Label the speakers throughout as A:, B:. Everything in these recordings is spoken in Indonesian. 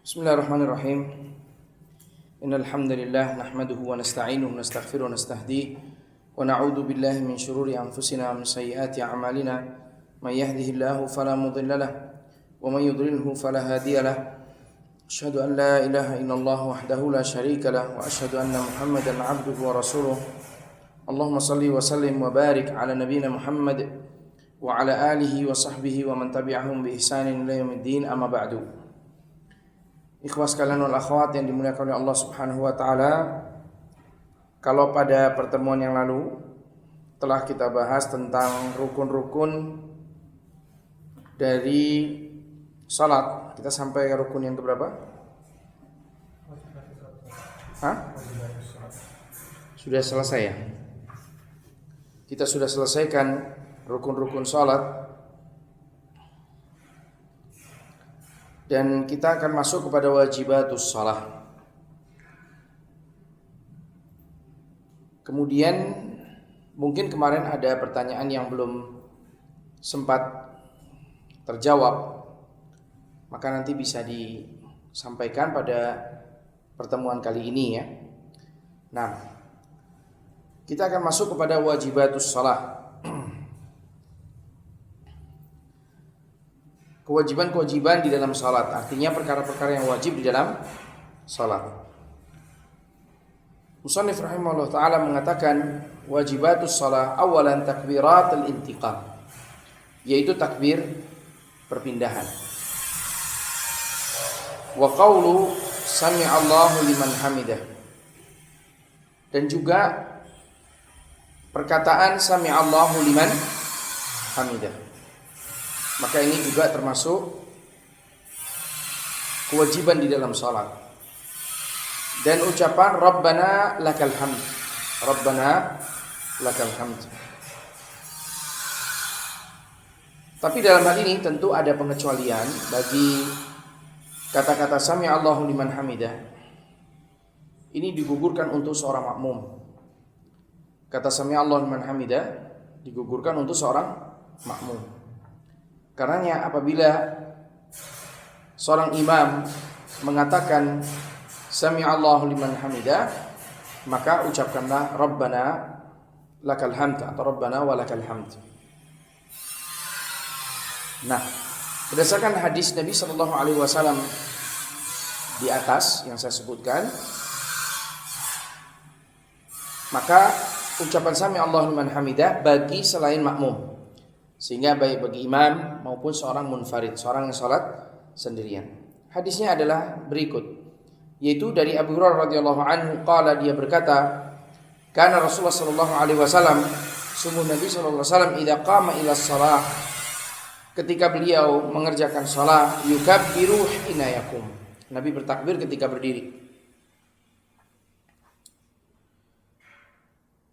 A: Bismillahirrahmanirrahim. Innal hamdalillah nahmaduhu wa nasta'inuhu wa nastaghfiruhu wa nastahdihi wa na'udzu billahi min shururi anfusina wa min sayyiati a'malina. May yahdihillahu fala mudilla lahu wa may yudlilhu fala hadiya lahu. Asyhadu an la ilaha illallah wahdahu la syarika lahu wa asyhadu anna Muhammadan 'abduhu wa rasuluh. Allahumma shalli wa sallim wa barik ala nabiyyina Muhammad wa ala alihi wa sahbihi wa man tabi'ahum bi ihsanin ila yaumiddin, amma ba'du. Ikhwas sekalian wal akhwat yang dimuliakan oleh Allah Subhanahu wa taala, kalau pada pertemuan yang lalu telah kita bahas tentang rukun-rukun dari salat, kita sampai rukun yang keberapa? Sudah selesai ya? Kita sudah selesaikan rukun-rukun salat. Dan kita akan masuk kepada wajibatus shalah. Kemudian mungkin kemarin ada pertanyaan yang belum sempat terjawab, maka nanti bisa disampaikan pada pertemuan kali ini ya. Nah, kita akan masuk kepada wajibatus shalah. Kewajiban-kewajiban di dalam salat, artinya perkara-perkara yang wajib di dalam salat. Musannif rahimahullah ta'ala mengatakan wajibatus salat awalan takbiratul intiqal, yaitu takbir perpindahan. Wa qawlu sami'allahu liman hamidah, dan juga perkataan sami'allahu liman hamidah. Maka ini juga termasuk kewajiban di dalam salat. Dan ucapan Rabbana lakal hamd, Rabbana lakal hamd. Tapi dalam hal ini tentu ada pengecualian bagi kata-kata sami Allahu liman hamidah. Ini digugurkan untuk seorang makmum. Kata sami Allahu liman hamidah digugurkan untuk seorang makmum. Karenanya apabila seorang imam mengatakan sami'allahu liman hamidah, maka ucapkanlah Rabbana lakal hamd atau Rabbana walakal hamd. Nah, berdasarkan hadis Nabi sallallahu alaihi wasallam di atas yang saya sebutkan, maka ucapan sami'allahu liman hamidah bagi selain makmum, sehingga baik bagi imam maupun seorang munfarid, seorang yang salat sendirian. Hadisnya adalah berikut, yaitu dari Abu Hurairah radhiyallahu anhu qala, dia berkata, kana Rasulullah sallallahu alaihi wasallam, sungguh Nabi sallallahu alaihi wasallam idza qama ila shalah, ketika beliau mengerjakan salat, yukabbiru hina yakum, Nabi bertakbir ketika berdiri.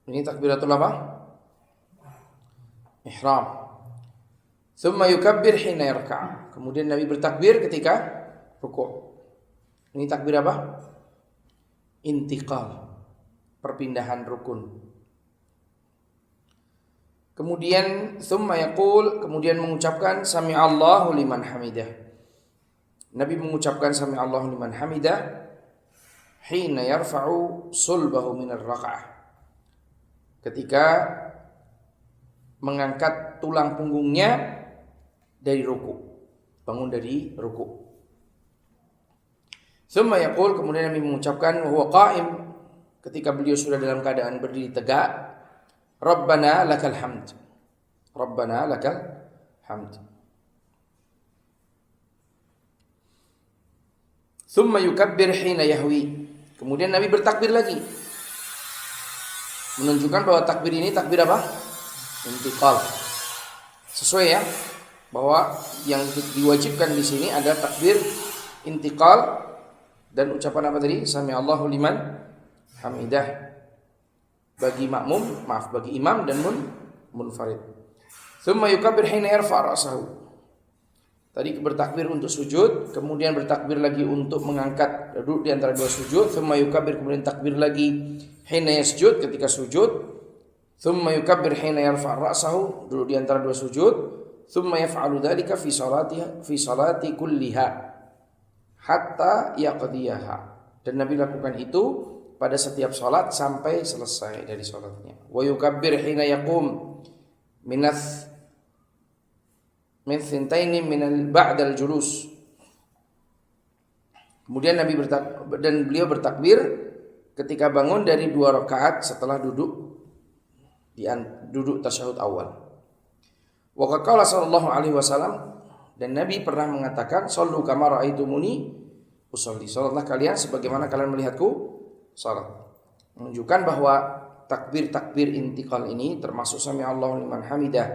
A: Ini takbiratul apa? Ihram. Thumma yukabbir hina yarka'. Kemudian Nabi bertakbir ketika rukuk. Ini takbir apa? Intiqal, perpindahan rukun. Kemudian thumma yaqul, kemudian mengucapkan sami'allahu liman hamidah. Nabi mengucapkan sami'allahu liman hamidah hina yarfa'u sulbahu minar raka'ah, ketika mengangkat tulang punggungnya dari ruku, bangun dari ruku. Tsumma yaqul, kemudian Nabi mengucapkan wa huwa qa'im, ketika beliau sudah dalam keadaan berdiri tegak, Rabbana lakal hamd, Rabbana lakal hamd. Tsumma yukabbir hina yahwi, kemudian Nabi bertakbir lagi, menunjukkan bahwa takbir ini takbir apa? Intiqal. Sesuai ya, bahwa yang diwajibkan di sini ada takbir intiqal dan ucapan apa tadi? Sami'allahu liman hamidah bagi makmum, bagi imam dan munfarid. Tsumma yukabbir hina yarfa' ra'sahu. Tadi bertakbir untuk sujud, kemudian bertakbir lagi untuk mengangkat duduk di antara dua sujud. Tsumma yukabbir, kemudian takbir lagi hina yasjud, ketika sujud. Tsumma yukabbir hina yarfa' ra'sahu, duduk di antara dua sujud. Tsumma yaf'alu dzalika fi salati kulliha, hatta yaqdiyaha. Dan Nabi lakukan itu pada setiap salat sampai selesai dari salatnya. Wa yukabbir hina yaqum min thintaini min ba'dal julus. Kemudian beliau bertakbir ketika bangun dari 2 rakaat setelah duduk tasyahud awal. Wa qala sallallahu alaihi wasallam, dan Nabi pernah mengatakan, "Shallu kama ra'aitumuni usolli." Salatlah kalian sebagaimana kalian melihatku salat. Menunjukkan bahwa takbir intiqal ini termasuk sami Allahu liman hamidah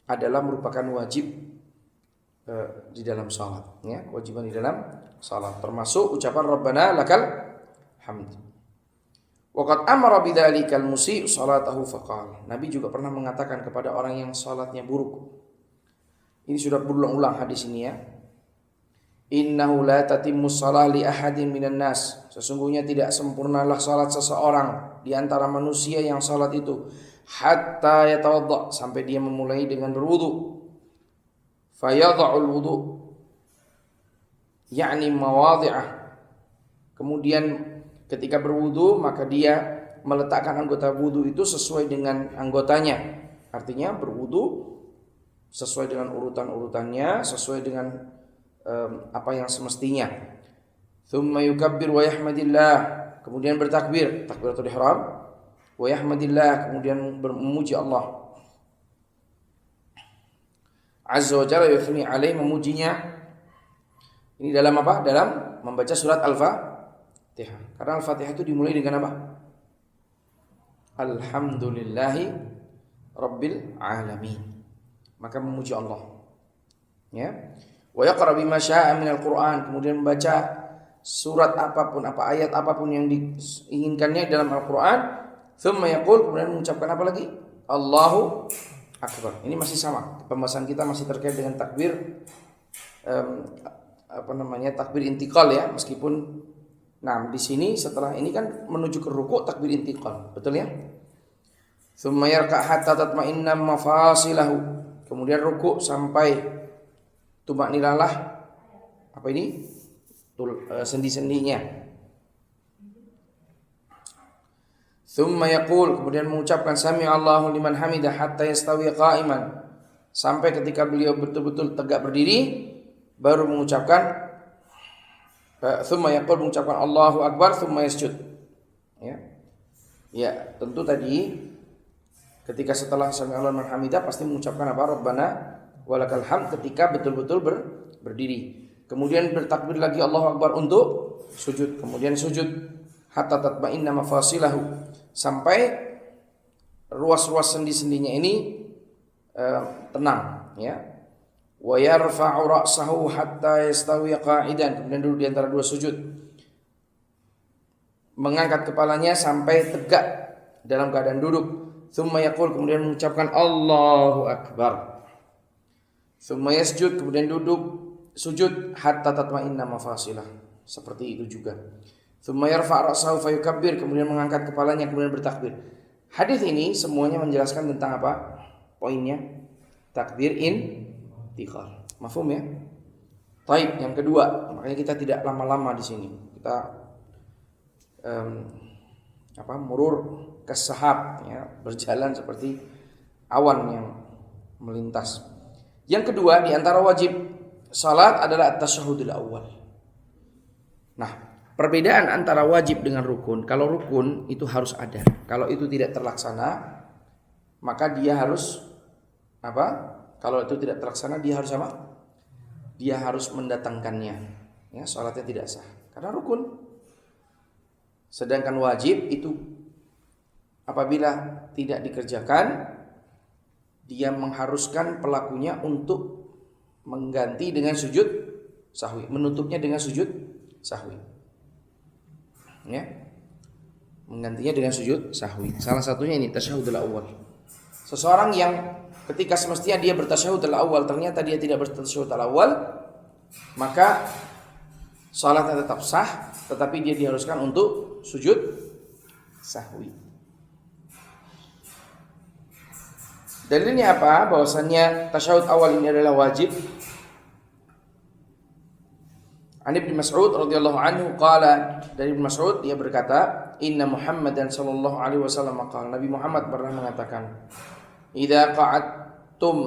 A: adalah merupakan wajib di dalam salat, ya, kewajiban di dalam salat, termasuk ucapan Rabbana lakal hamd. Waqad amara bidzalikal musii salatahu faqala. Nabi juga pernah mengatakan kepada orang yang salatnya buruk. Ini sudah berulang-ulang hadis ini, ya. Innahu la tatimmu shalah li ahadin minan nas. Sesungguhnya tidak sempurnalah salat seseorang di antara manusia yang salat itu hatta yatawadda, sampai dia memulai dengan berwudu. Fayadha'ul wudu, yakni mawadhi'ah. Kemudian ketika berwudu maka dia meletakkan anggota wudu itu sesuai dengan anggotanya. Artinya berwudu sesuai dengan urutan-urutannya, sesuai dengan apa yang semestinya. Tsumma yukabbir wa yahmadillah, kemudian bertakbir, takbiratul ihram, wa yahmadillah, kemudian memuji Allah azza wa jalla, yuthni alaih, memujinya. Ini dalam apa? Dalam membaca surat Al-Fatihah. Karena Al-Fatihah itu dimulai dengan apa? Alhamdulillahi rabbil alamin. Maka memuji Allah, ya. Wa yaqra bima syaa minal Qur'an, kemudian membaca surat apapun, ayat apapun yang diinginkannya dalam Al-Qur'an. Tsumma yaqul, kemudian mengucapkan apa lagi? Allahu akbar. Ini masih sama. Pembahasan kita masih terkait dengan takbir takbir intiqal, ya, meskipun di sini setelah ini kan menuju ke ruku' takbir intiqal, betul, ya. Tsumma yarka' hatta tatma'inna mafasilahu, kemudian ruku' sampai tumakninahlah sendi-sendinya. Tsumma yaqul, kemudian mengucapkan sami Allahu liman hamidah hatta yastawi qa'iman, sampai ketika beliau betul-betul tegak berdiri baru mengucapkan tsumma yaqul, mengucapkan Allahu akbar, tsumma yasjud, ya. Ya, tentu tadi ketika setelah sami Allahu liman hamidah pasti mengucapkan apa? Rabbana walakal hamd, ketika betul-betul berdiri. Kemudian bertakbir lagi Allahu akbar untuk sujud, kemudian sujud hatta tatma'inna mafasilahu, sampai ruas-ruas sendi-sendinya ini tenang, ya. Wa yarfa'u ra'sahu hatta yastawi qa'idan, kemudian duduk di antara 2 sujud, mengangkat kepalanya sampai tegak dalam keadaan duduk. Tsumma yaqul, kemudian mengucapkan Allahu akbar. Tsumma yasjud, kemudian duduk sujud hatta tatma'inna mafasilah, seperti itu juga. Tsumma yarfa' ra'sahu fayukabbir, kemudian mengangkat kepalanya kemudian bertakbir. Hadis ini semuanya menjelaskan tentang apa? Poinnya takbir intiqal. Mafhum, ya? Baik, yang kedua, makanya kita tidak lama-lama di sini. Kita murur kasahab, ya, berjalan seperti awan yang melintas. Yang kedua, di antara wajib salat adalah at-tasyahhudul awal. Nah, perbedaan antara wajib dengan rukun. Kalau rukun itu harus ada. Kalau itu tidak terlaksana, maka dia harus apa? Kalau itu tidak terlaksana, dia harus apa? Dia harus mendatangkannya. Ya, salatnya tidak sah. Karena rukun. Sedangkan wajib itu apabila tidak dikerjakan, dia mengharuskan pelakunya untuk mengganti dengan sujud sahwi, menutupnya dengan sujud sahwi. Ya, menggantinya dengan sujud sahwi. Salah satunya ini tasyahudul awal. Seseorang yang ketika semestinya dia bertasyahudul awal ternyata dia tidak bertasyahudul awal, maka salatnya tetap sah, tetapi dia diharuskan untuk sujud sahwi. Dalilnya apa? Bahwasannya tasyahud awal ini adalah wajib An Ibnu Mas'ud radhiyallahu anhu qala, dari Ibnu Mas'ud dia berkata, inna Muhammadan sallallahu alaihi wasallam qala, Nabi Muhammad pernah mengatakan, idza qa'adtum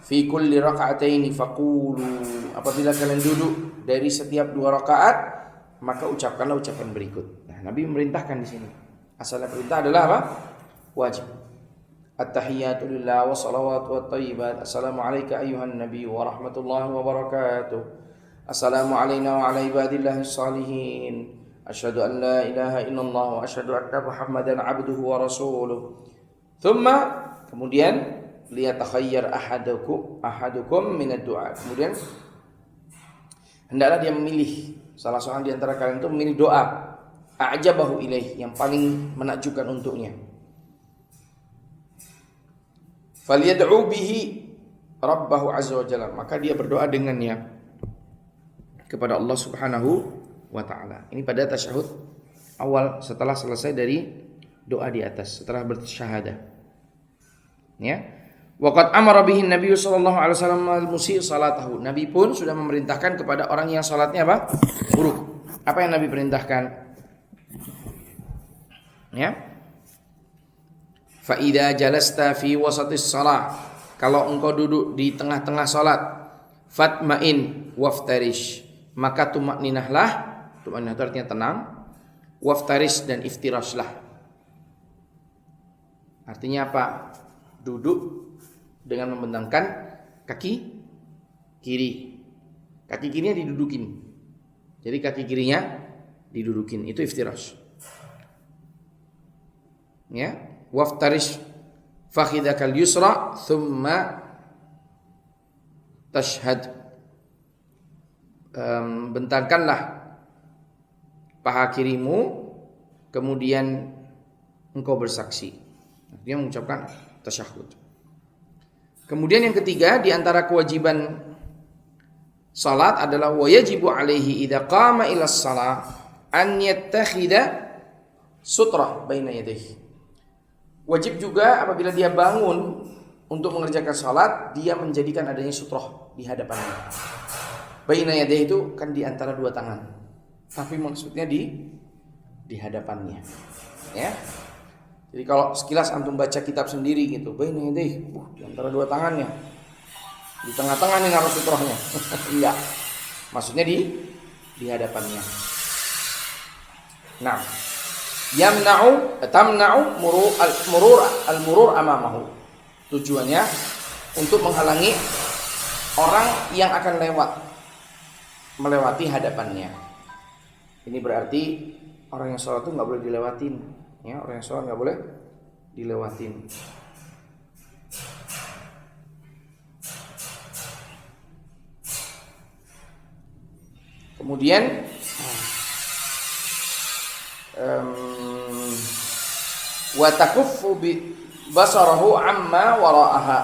A: fi kulli raka'ataini faqulu, apabila kalian duduk dari setiap 2 rakaat maka ucapkanlah ucapan berikut. Nah, Nabi memerintahkan di sini. Asalnya perintah adalah apa? Wajib. At-tahiyyatu lillah wa salawatu wat thayyibat. Assalamu alayka ayyuhan nabiy wa rahmatullahi wa barakatuh. Assalamu alayna wa ala ibadillahis salihin. Asyhadu an la ilaha illallah wa asyhadu anna Muhammadan abduhu wa rasuluh. Thumma, kemudian liyatakhayyar ahadukum minad du'a. Kemudian hendaklah dia memilih, salah seorang di antara kalian itu memilih doa a'jabahu ilaih, yang paling menakjubkan untuknya. Falyad'u bihi rabbahu azza wa jalla, maka dia berdoa dengannya kepada Allah Subhanahu wa taala. Ini pada tasyahud awal setelah selesai dari doa di atas, setelah bersyahadah. Ya. Waqad amara bihi Nabi sallallahu alaihi wasallam al-musii salatahu. Nabi pun sudah memerintahkan kepada orang yang salatnya apa? Buruk. Apa yang Nabi perintahkan? Ya. Fa idza jalasta fi wasatis shalah, kalau engkau duduk di tengah-tengah salat, fatma'in waftarish, maka tumakninahlah, tumakninah itu artinya tenang, waftarish dan iftirashlah. Artinya apa? Duduk dengan membentangkan kaki kiri. Kaki kirinya didudukin. Jadi kaki kirinya didudukin, itu iftirash. Ya, waftarish fakhidakal yusra thumma tashhad. Bentangkanlah paha kirimu, kemudian engkau bersaksi. Dia mengucapkan tasyahud. Kemudian yang ketiga di antara kewajiban salat adalah wajibu alaihi idza qama ila shalah an yattakhidha sutrah baina yadayhi. Wajib juga apabila dia bangun untuk mengerjakan salat, dia menjadikan adanya sutrah di hadapannya. Baina yadayhi itu kan di antara 2 tangan. Tapi maksudnya di hadapannya. Ya. Jadi kalau sekilas antum baca kitab sendiri gitu, baina yadayhi, di antara 2 tangannya. Di tengah-tengah nih naruh sutrahnya. Enggak. Maksudnya di hadapannya. Nah, tamna'u murur amamahu. Tujuannya untuk menghalangi orang yang akan melewati hadapannya. Ini berarti orang yang sholat itu nggak boleh dilewatin, ya, orang yang sholat nggak boleh dilewatin. Kemudian wa takuffu basarahu amma wara'aha.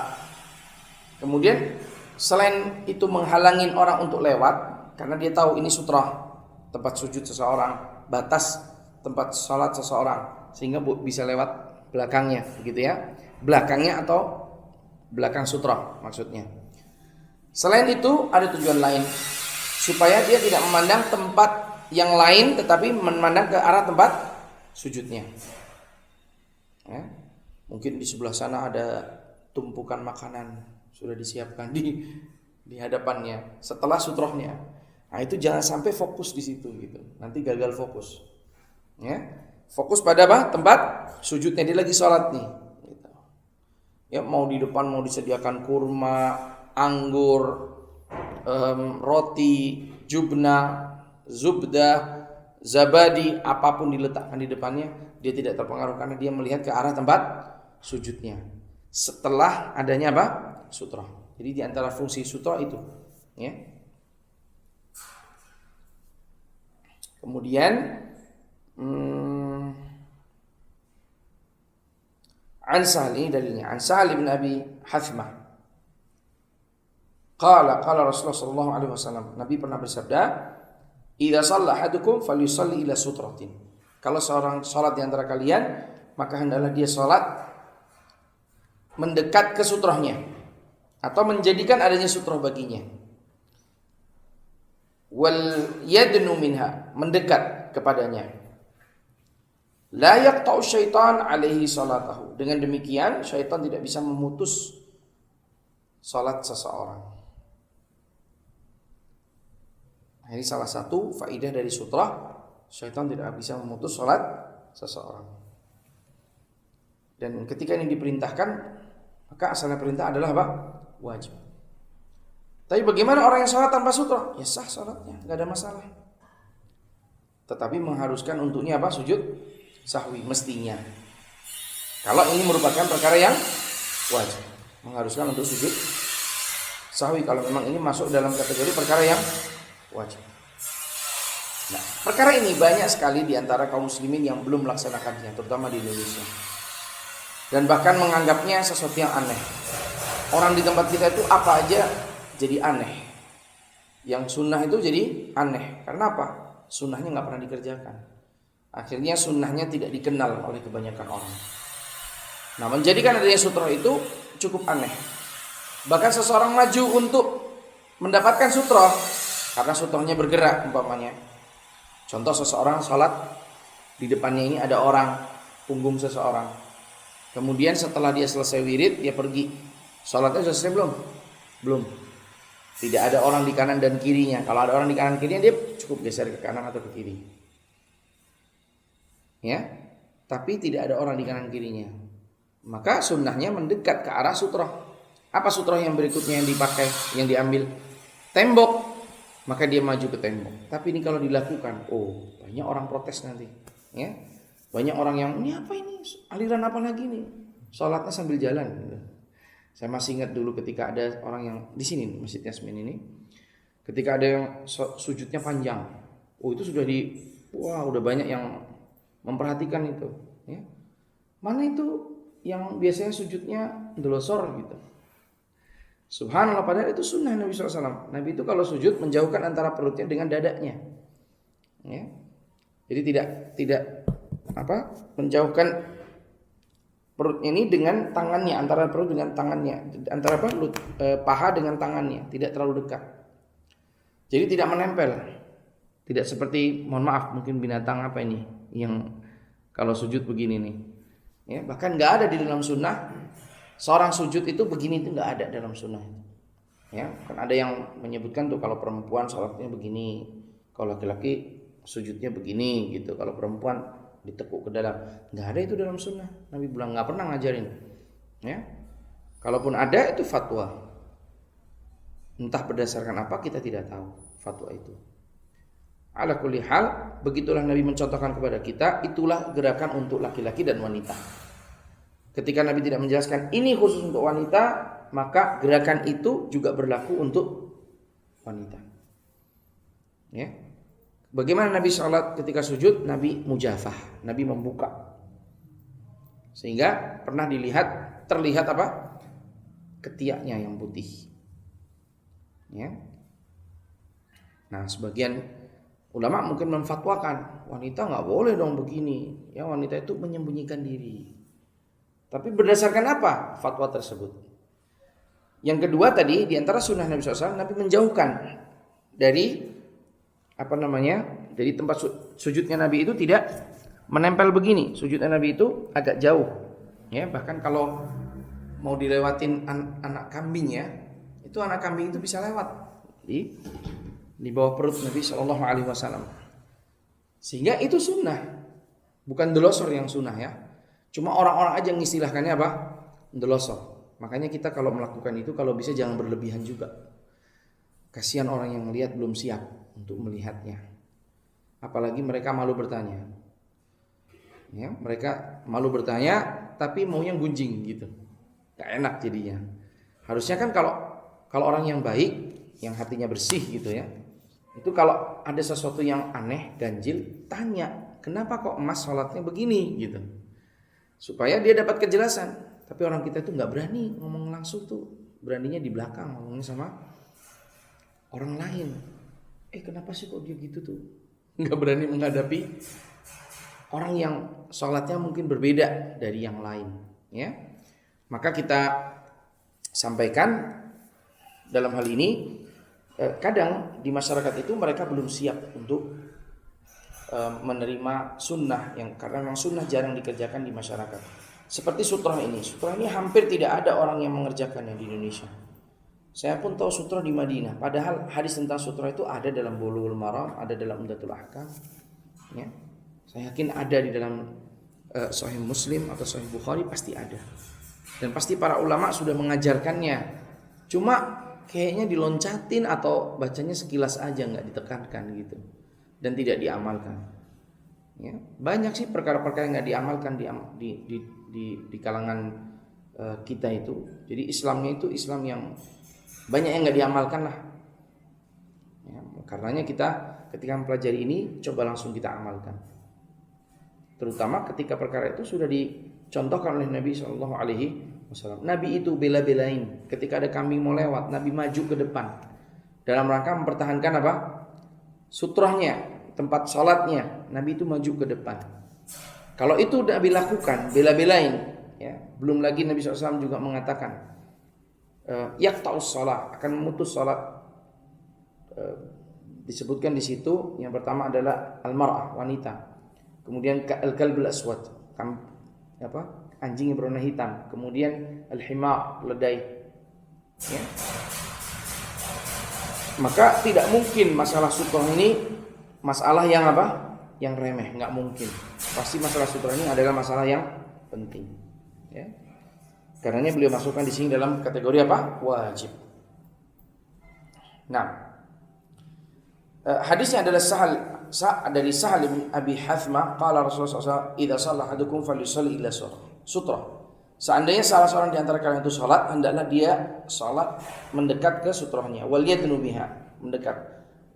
A: Kemudian selain itu menghalangin orang untuk lewat, karena dia tahu ini sutrah tempat sujud seseorang, batas tempat salat seseorang, sehingga bisa lewat belakangnya, begitu ya. Belakangnya atau belakang sutrah maksudnya. Selain itu ada tujuan lain, supaya dia tidak memandang tempat yang lain, tetapi memandang ke arah tempat sujudnya. Ya. Mungkin di sebelah sana ada tumpukan makanan sudah disiapkan di hadapannya setelah sutrohnya. Nah, itu jangan sampai fokus di situ gitu. Nanti gagal fokus. Ya. Fokus pada apa? Tempat sujudnya, dia lagi sholat nih. Gitu. Ya, mau di depan mau disediakan kurma, anggur, roti, jubna, zubda, zabadi, apapun diletakkan di depannya, dia tidak terpengaruh karena dia melihat ke arah tempat sujudnya. Setelah adanya apa? Sutrah. Jadi di antara fungsi sutrah itu, ya. Kemudian an Sahal, ini dalilnya. An Sahal bin Abi Hathmah. Qala Rasulullah sallallahu alaihi wasallam. Nabi pernah bersabda, "Idza shalla ahadukum falyusalli ila sutratin." Kalau seorang salat di antara kalian, maka hendaklah dia salat mendekat ke sutrahnya atau menjadikan adanya sutrah baginya. wal yadnu minha, mendekat kepadanya. La yaqta'u syaitan alaihi salatahu. Dengan demikian syaitan tidak bisa memutus salat seseorang. Ini salah satu faidah dari sutrah, syaitan tidak bisa memutus salat seseorang. Dan ketika ini diperintahkan, maka asalnya perintah adalah apa? Wajib. Tapi bagaimana orang yang salat tanpa sutrah? Ya sah salatnya, enggak ada masalah. Tetapi mengharuskan untuknya apa? Sujud sahwi mestinya. Kalau ini merupakan perkara yang wajib, mengharuskan untuk sujud sahwi kalau memang ini masuk dalam kategori perkara yang wajib. Nah, perkara ini banyak sekali di antara kaum muslimin yang belum melaksanakannya, terutama di Indonesia. Dan bahkan menganggapnya sesuatu yang aneh. Orang di tempat kita itu apa aja jadi aneh. Yang sunnah itu jadi aneh. Karena apa? Sunnahnya nggak pernah dikerjakan. Akhirnya sunnahnya tidak dikenal oleh kebanyakan orang. Nah, menjadikan adanya sutrah itu cukup aneh. Bahkan seseorang maju untuk mendapatkan sutrah karena sutrahnya bergerak umpamanya. Contoh seseorang sholat, di depannya ini ada orang, punggung seseorang. Kemudian setelah dia selesai wirid, dia pergi. Sholatnya sudah selesai belum? Belum. Tidak ada orang di kanan dan kirinya. Kalau ada orang di kanan kirinya, dia cukup geser ke kanan atau ke kiri. Ya, tapi tidak ada orang di kanan kirinya. Maka sunnahnya mendekat ke arah sutrah. Apa sutrah yang berikutnya yang dipakai, yang diambil? Tembok. Maka dia maju ke tembok. Tapi ini kalau dilakukan, banyak orang protes nanti. Ya, banyak orang yang ini apa ini? Aliran apa lagi nih? Sholatnya sambil jalan. Gitu. Saya masih ingat dulu ketika ada orang yang di sini Masjid Yasmin ini, ketika ada yang sujudnya panjang. Itu sudah udah banyak yang memperhatikan itu, ya. Mana itu yang biasanya sujudnya delosor gitu. Subhanallah, padahal itu sunnah Nabi SAW. Nabi itu kalau sujud menjauhkan antara perutnya dengan dadanya, ya. Jadi tidak menjauhkan perut ini dengan tangannya, antara perut dengan tangannya, antara paha dengan tangannya, tidak terlalu dekat. Jadi tidak menempel. Tidak seperti, mohon maaf, mungkin binatang apa ini yang kalau sujud begini nih, ya, bahkan nggak ada di dalam sunnah seorang sujud itu begini, itu nggak ada dalam sunnah, ya. Kan ada yang menyebutkan tuh kalau perempuan sholatnya begini, kalau laki-laki sujudnya begini gitu, kalau perempuan ditekuk ke dalam, nggak ada itu dalam sunnah. Nabi bilang nggak pernah ngajarin, ya. Kalaupun ada itu fatwa, entah berdasarkan apa kita tidak tahu fatwa itu. Ala kulli hal, begitulah Nabi mencontohkan kepada kita, itulah gerakan untuk laki-laki dan wanita. Ketika Nabi tidak menjelaskan ini khusus untuk wanita, maka gerakan itu juga berlaku untuk wanita. Ya. Bagaimana Nabi sholat ketika sujud? Nabi mujafah, Nabi membuka. Sehingga pernah terlihat apa? Ketiaknya yang putih. Ya. Nah, sebagian ulama mungkin memfatwakan wanita nggak boleh dong begini, ya, wanita itu menyembunyikan diri. Tapi berdasarkan apa fatwa tersebut? Yang kedua tadi, di antara sunnah Nabi SAW, Nabi menjauhkan dari dari tempat sujudnya Nabi itu tidak menempel begini. Sujudnya Nabi itu agak jauh, ya. Bahkan kalau mau dilewatin anak kambing, ya, itu anak kambing itu bisa lewat di bawah perut Nabi Shallallahu Alaihi Wasallam. Sehingga itu sunnah, bukan delosor yang sunnah, ya. Cuma orang-orang aja mengistilahkannya apa? Delosor. Makanya kita kalau melakukan itu, kalau bisa jangan berlebihan juga. Kasihan orang yang melihat belum siap untuk melihatnya. Apalagi mereka malu bertanya. Ya, mereka malu bertanya, tapi maunya gunjing gitu. Gak enak jadinya. Harusnya kan kalau orang yang baik, yang hatinya bersih gitu, ya. Itu kalau ada sesuatu yang aneh, ganjil, tanya, kenapa kok emas sholatnya begini gitu, supaya dia dapat kejelasan. Tapi orang kita itu nggak berani ngomong langsung tuh, beraninya di belakang ngomongnya sama orang lain. Kenapa sih kok dia gitu tuh? Nggak berani menghadapi orang yang sholatnya mungkin berbeda dari yang lain, ya. Maka kita sampaikan dalam hal ini, kadang di masyarakat itu mereka belum siap untuk menerima sunnah, karena memang sunnah jarang dikerjakan di masyarakat. Seperti sutroh ini hampir tidak ada orang yang mengerjakannya di Indonesia. Saya pun tahu sutroh di Madinah, padahal hadis tentang sutroh itu ada dalam Bulughul Maram, ada dalam Umdatul Ahkam, ya. Saya yakin ada di dalam Sahih Muslim atau Sahih Bukhari, pasti ada. Dan pasti para ulama sudah mengajarkannya. Cuma kayaknya diloncatin atau bacanya sekilas aja, nggak ditekankan gitu, dan tidak diamalkan. Ya, banyak sih perkara-perkara yang nggak diamalkan di kalangan kita itu. Jadi Islamnya itu Islam yang banyak yang nggak diamalkan lah. Ya, karenanya kita ketika mempelajari ini coba langsung kita amalkan. Terutama ketika perkara itu sudah dicontohkan oleh Nabi Shallallahu Alaihi Wasallam. Nabi itu bela-belain ketika ada kambing mau lewat, Nabi maju ke depan dalam rangka mempertahankan apa? Sutrahnya, tempat sholatnya. Nabi itu maju ke depan. Kalau itu Nabi lakukan, bela-belain, ya. Belum lagi Nabi SAW juga mengatakan yaqta'us sholat, akan memutus sholat. Disebutkan di situ yang pertama adalah al-mar'ah, wanita. Kemudian al-kalbul aswad, anjing yang berwarna hitam. Kemudian al-himar, keledai, ya. Maka tidak mungkin masalah sutroh ini masalah yang apa? Yang remeh, nggak mungkin. Pasti masalah sutroh ini adalah masalah yang penting, ya. Karenanya beliau masukkan di sini dalam kategori apa? Wajib. Nah, hadisnya adalah dari Sahal bin Abi Hathmah, qala Rasulullah SAW, idza shalla ahadukum falyusalli ila sutrah. Seandainya salah seorang di antara kalian itu salat, hendaklah dia salat mendekat ke sutrohnya. Wal yadnu biha, mendekat.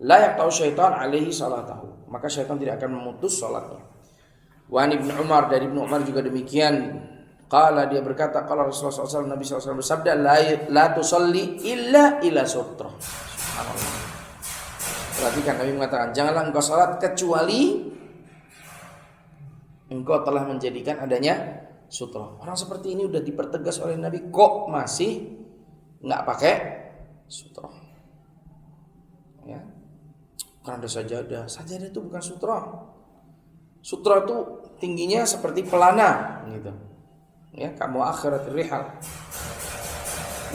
A: La yaqta'u syaitan alaihi salatahu, maka syaitan tidak akan memutus salatnya. Wa Ibnu Umar, dari Ibnu Umar juga demikian. Qala, dia berkata, qala Rasulullah SAW, Nabi SAW bersabda, la tusalli illa ila sutrah. Subhanallah. Perhatikan, Nabi mengatakan, janganlah engkau salat kecuali engkau telah menjadikan adanya sutrah. Orang seperti ini udah dipertegas oleh Nabi, kok masih nggak pakai sutrah? Ya, kan ada sajadah. Sajadah itu bukan sutrah. Sutrah itu tingginya seperti pelana, gitu. Ya, kamu akhirat rihal.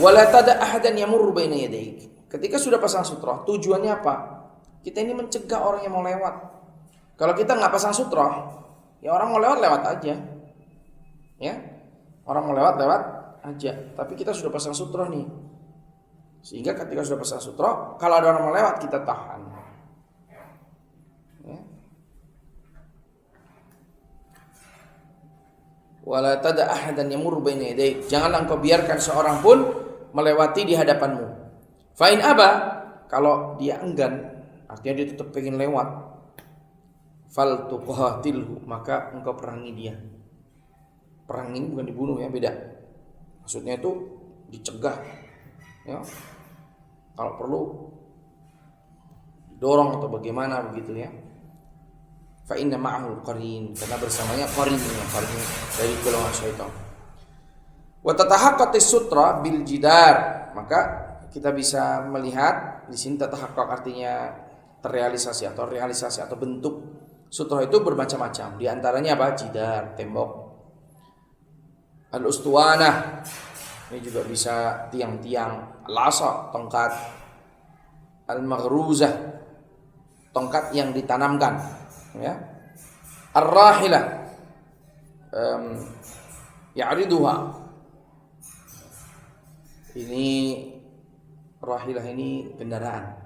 A: Wala tada ahadan yamurru baina yadayk. Ketika sudah pasang sutrah, tujuannya apa? Kita ini mencegah orang yang mau lewat. Kalau kita nggak pasang sutrah, ya orang mau lewat aja. Ya, orang mau lewat aja. Tapi kita sudah pasang sutrah nih, sehingga ketika sudah pasang sutrah, kalau ada orang mau lewat kita tahan. Ya. Wala tada ahadan yamurru baina yadayk. Janganlah engkau biarkan seorang pun melewati di hadapanmu. Fa in aba, kalau dia enggan, artinya dia tetap pengen lewat, fal tuqatilhu, maka engkau perangi dia. Perang ini bukan dibunuh, ya, beda. Maksudnya itu dicegah, ya. Kalau perlu dorong atau bagaimana begitu, ya. Fa inna ma'ahul qarin, karena bersamanya qarin dari golongan syaitan. Wa tatahaqqatis sutra bil jidar, maka kita bisa melihat di sini tatahaqqaq artinya terrealisasi atau bentuk sutra itu bermacam-macam. Di antaranya apa? Jidar, tembok. Al-ustuwanah, ini juga bisa tiang-tiang. Al-asa, tongkat. Al-maghruzah, tongkat yang ditanamkan, ya. Ar-rahilah, ya'riduha. Ini rahilah, ini kendaraan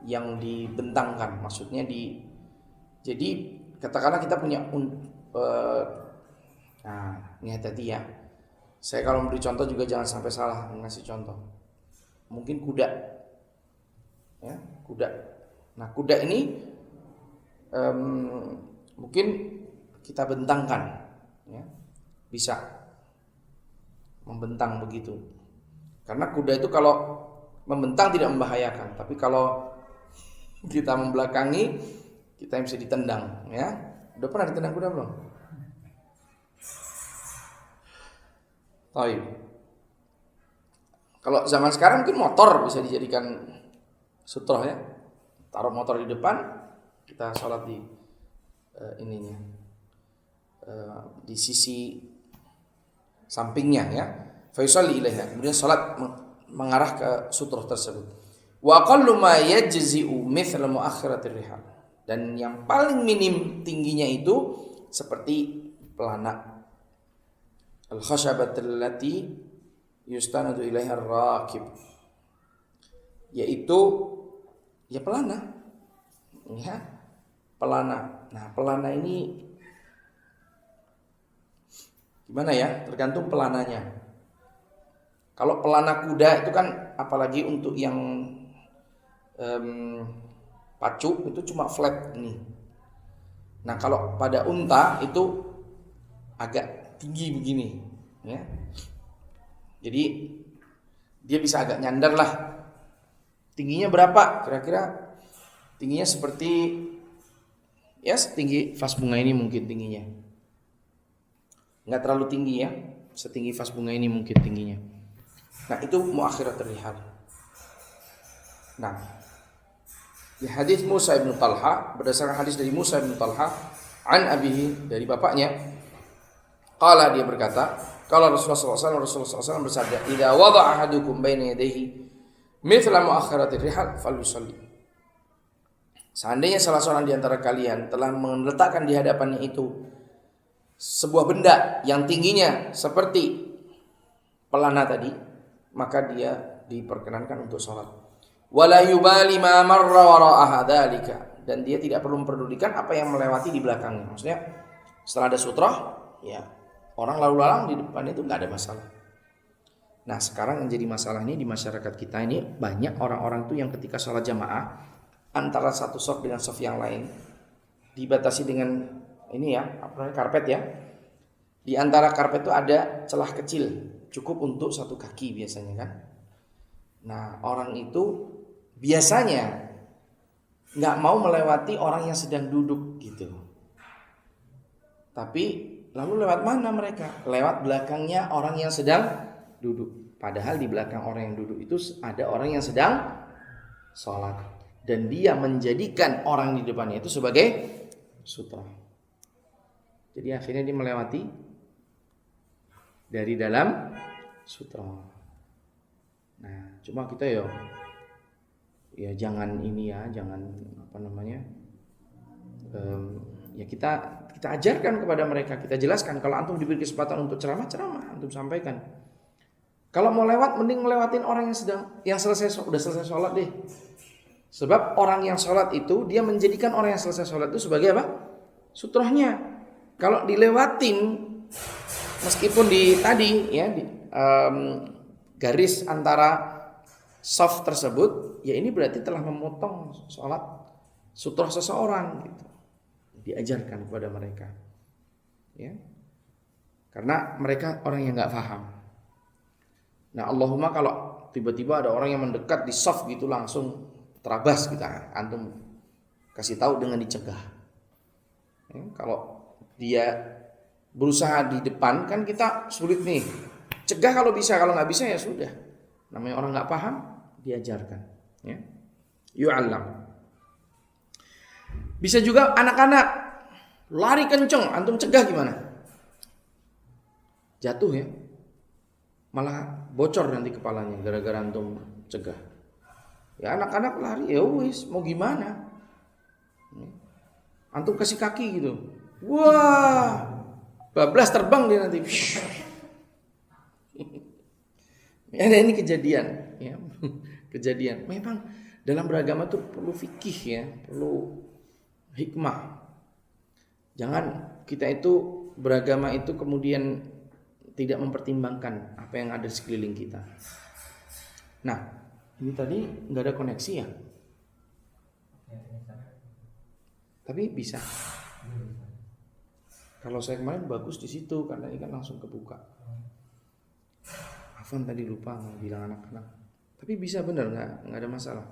A: yang dibentangkan, maksudnya jadi katakanlah kita punya ini hati-hati, ya. Saya kalau memberi contoh juga jangan sampai salah mengasih contoh. Mungkin kuda, ya, kuda. Nah, kuda ini mungkin kita bentangkan, ya, bisa membentang begitu. Karena kuda itu kalau membentang tidak membahayakan, tapi kalau kita membelakangi, kita yang bisa ditendang, ya. Udah pernah ditendang kuda belum? Kalau zaman sekarang mungkin motor bisa dijadikan sutroh ya. Taruh motor di depan, kita sholat di ininya, di sisi sampingnya ya. Fa yusalli ilaiha, kemudian sholat mengarah ke sutroh tersebut. Wa aqallu ma yajzi'u mithla muakhiratir rihal. Dan yang paling minim tingginya itu seperti pelana. Al-khashabatul lati yustanadu ilaiha ar-rakib. Yaitu ya pelana. Ya, pelana. Nah, pelana ini gimana ya? Tergantung pelananya. Kalau pelana kuda itu kan apalagi untuk yang pacu itu cuma flat ini. Nah, kalau pada unta itu agak tinggi begini, ya. Jadi dia bisa agak nyandar lah. Tingginya berapa? Kira-kira tingginya seperti ya setinggi vas bunga ini mungkin tingginya. Enggak terlalu tinggi ya. Setinggi vas bunga ini mungkin tingginya. Nah, itu muakhiratul rihal. Nah, di hadis Musa bin Talha, berdasarkan hadis dari Musa bin Talha an abihi, dari bapaknya, qala, dia berkata, kalau Rasulullah SAW bersabda, idza wada'a ahadukum baina yadayhi mithla muakhiratir rihal falyusalli. Seandainya salah seorang di antara kalian telah meletakkan di hadapannya itu sebuah benda yang tingginya seperti pelana tadi, maka dia diperkenankan untuk sholat. Wala yubali ma marra wara'aha dzalika, dan dia tidak perlu memperdulikan apa yang melewati di belakangnya. Maksudnya setelah ada sutrah, ya orang lalu lalang di depan itu nggak ada masalah. Nah, sekarang yang jadi masalah ini di masyarakat kita ini banyak orang-orang tuh yang ketika sholat jamaah antara satu shaf dengan shaf yang lain dibatasi dengan ini ya, apa namanya, karpet ya. Di antara karpet itu ada celah kecil, cukup untuk satu kaki biasanya kan. Nah, orang itu biasanya nggak mau melewati orang yang sedang duduk gitu. Tapi lalu lewat mana mereka? Lewat belakangnya orang yang sedang duduk. Padahal di belakang orang yang duduk itu ada orang yang sedang sholat. Dan dia menjadikan orang di depannya itu sebagai sutra. Jadi akhirnya dia melewati dari dalam sutra. Nah, cuma kita ya jangan ini ya, jangan apa namanya, ya kita ajarkan kepada mereka, kita jelaskan. Kalau antum diberi kesempatan untuk ceramah, antum sampaikan. Kalau mau lewat, mending melewatin orang yang udah selesai sholat deh. Sebab orang yang sholat itu dia menjadikan orang yang selesai sholat itu sebagai apa? Sutrohnya. Kalau dilewatin, meskipun di tadi ya garis antara shaf tersebut, ya ini berarti telah memotong sholat sutroh seseorang gitu. Diajarkan kepada mereka, ya, karena mereka orang yang nggak paham. Nah, Allahumma kalau tiba-tiba ada orang yang mendekat di shaf gitu langsung terabas, kita antum kasih tahu dengan dicegah. Ya, kalau dia berusaha di depan kan kita sulit nih. Cegah kalau bisa, kalau nggak bisa ya sudah. Namanya orang nggak paham, diajarkan. Ya, yu'allam. Bisa juga anak-anak lari kenceng, antum cegah gimana? Jatuh ya, malah bocor nanti kepalanya gara-gara antum cegah. Ya anak-anak lari, ya wis mau gimana? Antum kasih kaki gitu, wah, bablas terbang dia nanti. Ada ini kejadian, ya. Kejadian. Memang dalam beragama tuh perlu fikih ya, perlu hikmah. Jangan kita itu beragama itu kemudian tidak mempertimbangkan apa yang ada di sekeliling kita. Nah, ini tadi nggak ada koneksi ya? Tapi bisa. Kalau saya kemarin bagus di situ karena ini kan langsung kebuka. Afan tadi lupa bilang anak-anak. Tapi bisa bener nggak ada masalah.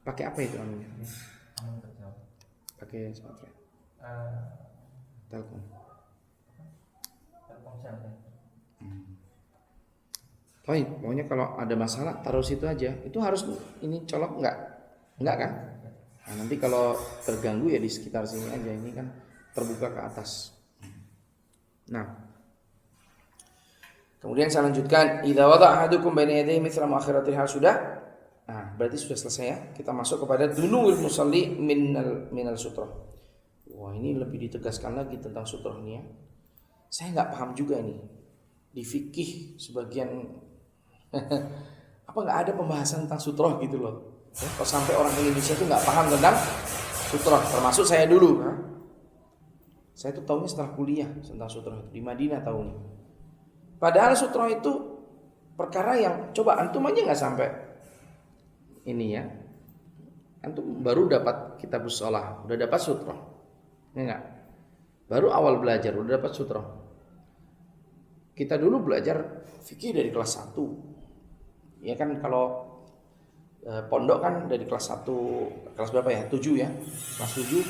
A: Pakai apa itu anunya? Pakai smartphone. Telepon. Pokoknya kalau ada masalah taruh situ aja. Itu harus ini colok nggak? Enggak kan? Nah, nanti kalau terganggu ya di sekitar sini aja, ini kan terbuka ke atas. Nah, kemudian saya lanjutkan, idza wada'a ahadukum baina yadayhi mithla mu'akhiratil hal, sudah. Nah, berarti sudah selesai ya. Kita masuk kepada dunul musalli minal sutrah. Wah, ini lebih ditegaskan lagi tentang sutrah ini ya. Saya nggak paham juga ini di fikih sebagian apa nggak ada pembahasan tentang sutrah gitu loh. Ya, kalau sampai orang Indonesia itu nggak paham tentang sutrah, termasuk saya dulu. Nah, saya tuh tahunya setelah kuliah tentang sutrah itu di Madinah tahunya. Padahal sutrah itu perkara yang coba antum aja nggak sampai ini ya, antum baru dapat kitabus shalah udah dapat sutrah, enggak? Baru awal belajar udah dapat sutrah. Kita dulu belajar fikih dari kelas 1. Ya kan kalau pondok kan dari kelas 1, kelas berapa ya? 7 ya. Kelas 7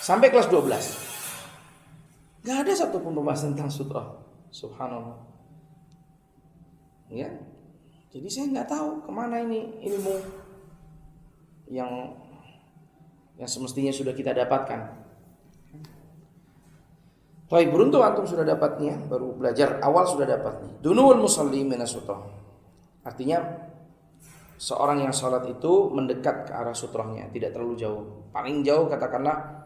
A: sampai kelas 12. Enggak ada satupun pembahasan tentang sutrah. Subhanallah. Ya. Jadi saya nggak tahu kemana ini ilmu yang semestinya sudah kita dapatkan. Baik, beruntung antum sudah dapatnya, baru belajar awal sudah dapat nih. Dunul musalli minas sutrah. Artinya seorang yang sholat itu mendekat ke arah sutrahnya, tidak terlalu jauh. Paling jauh katakanlah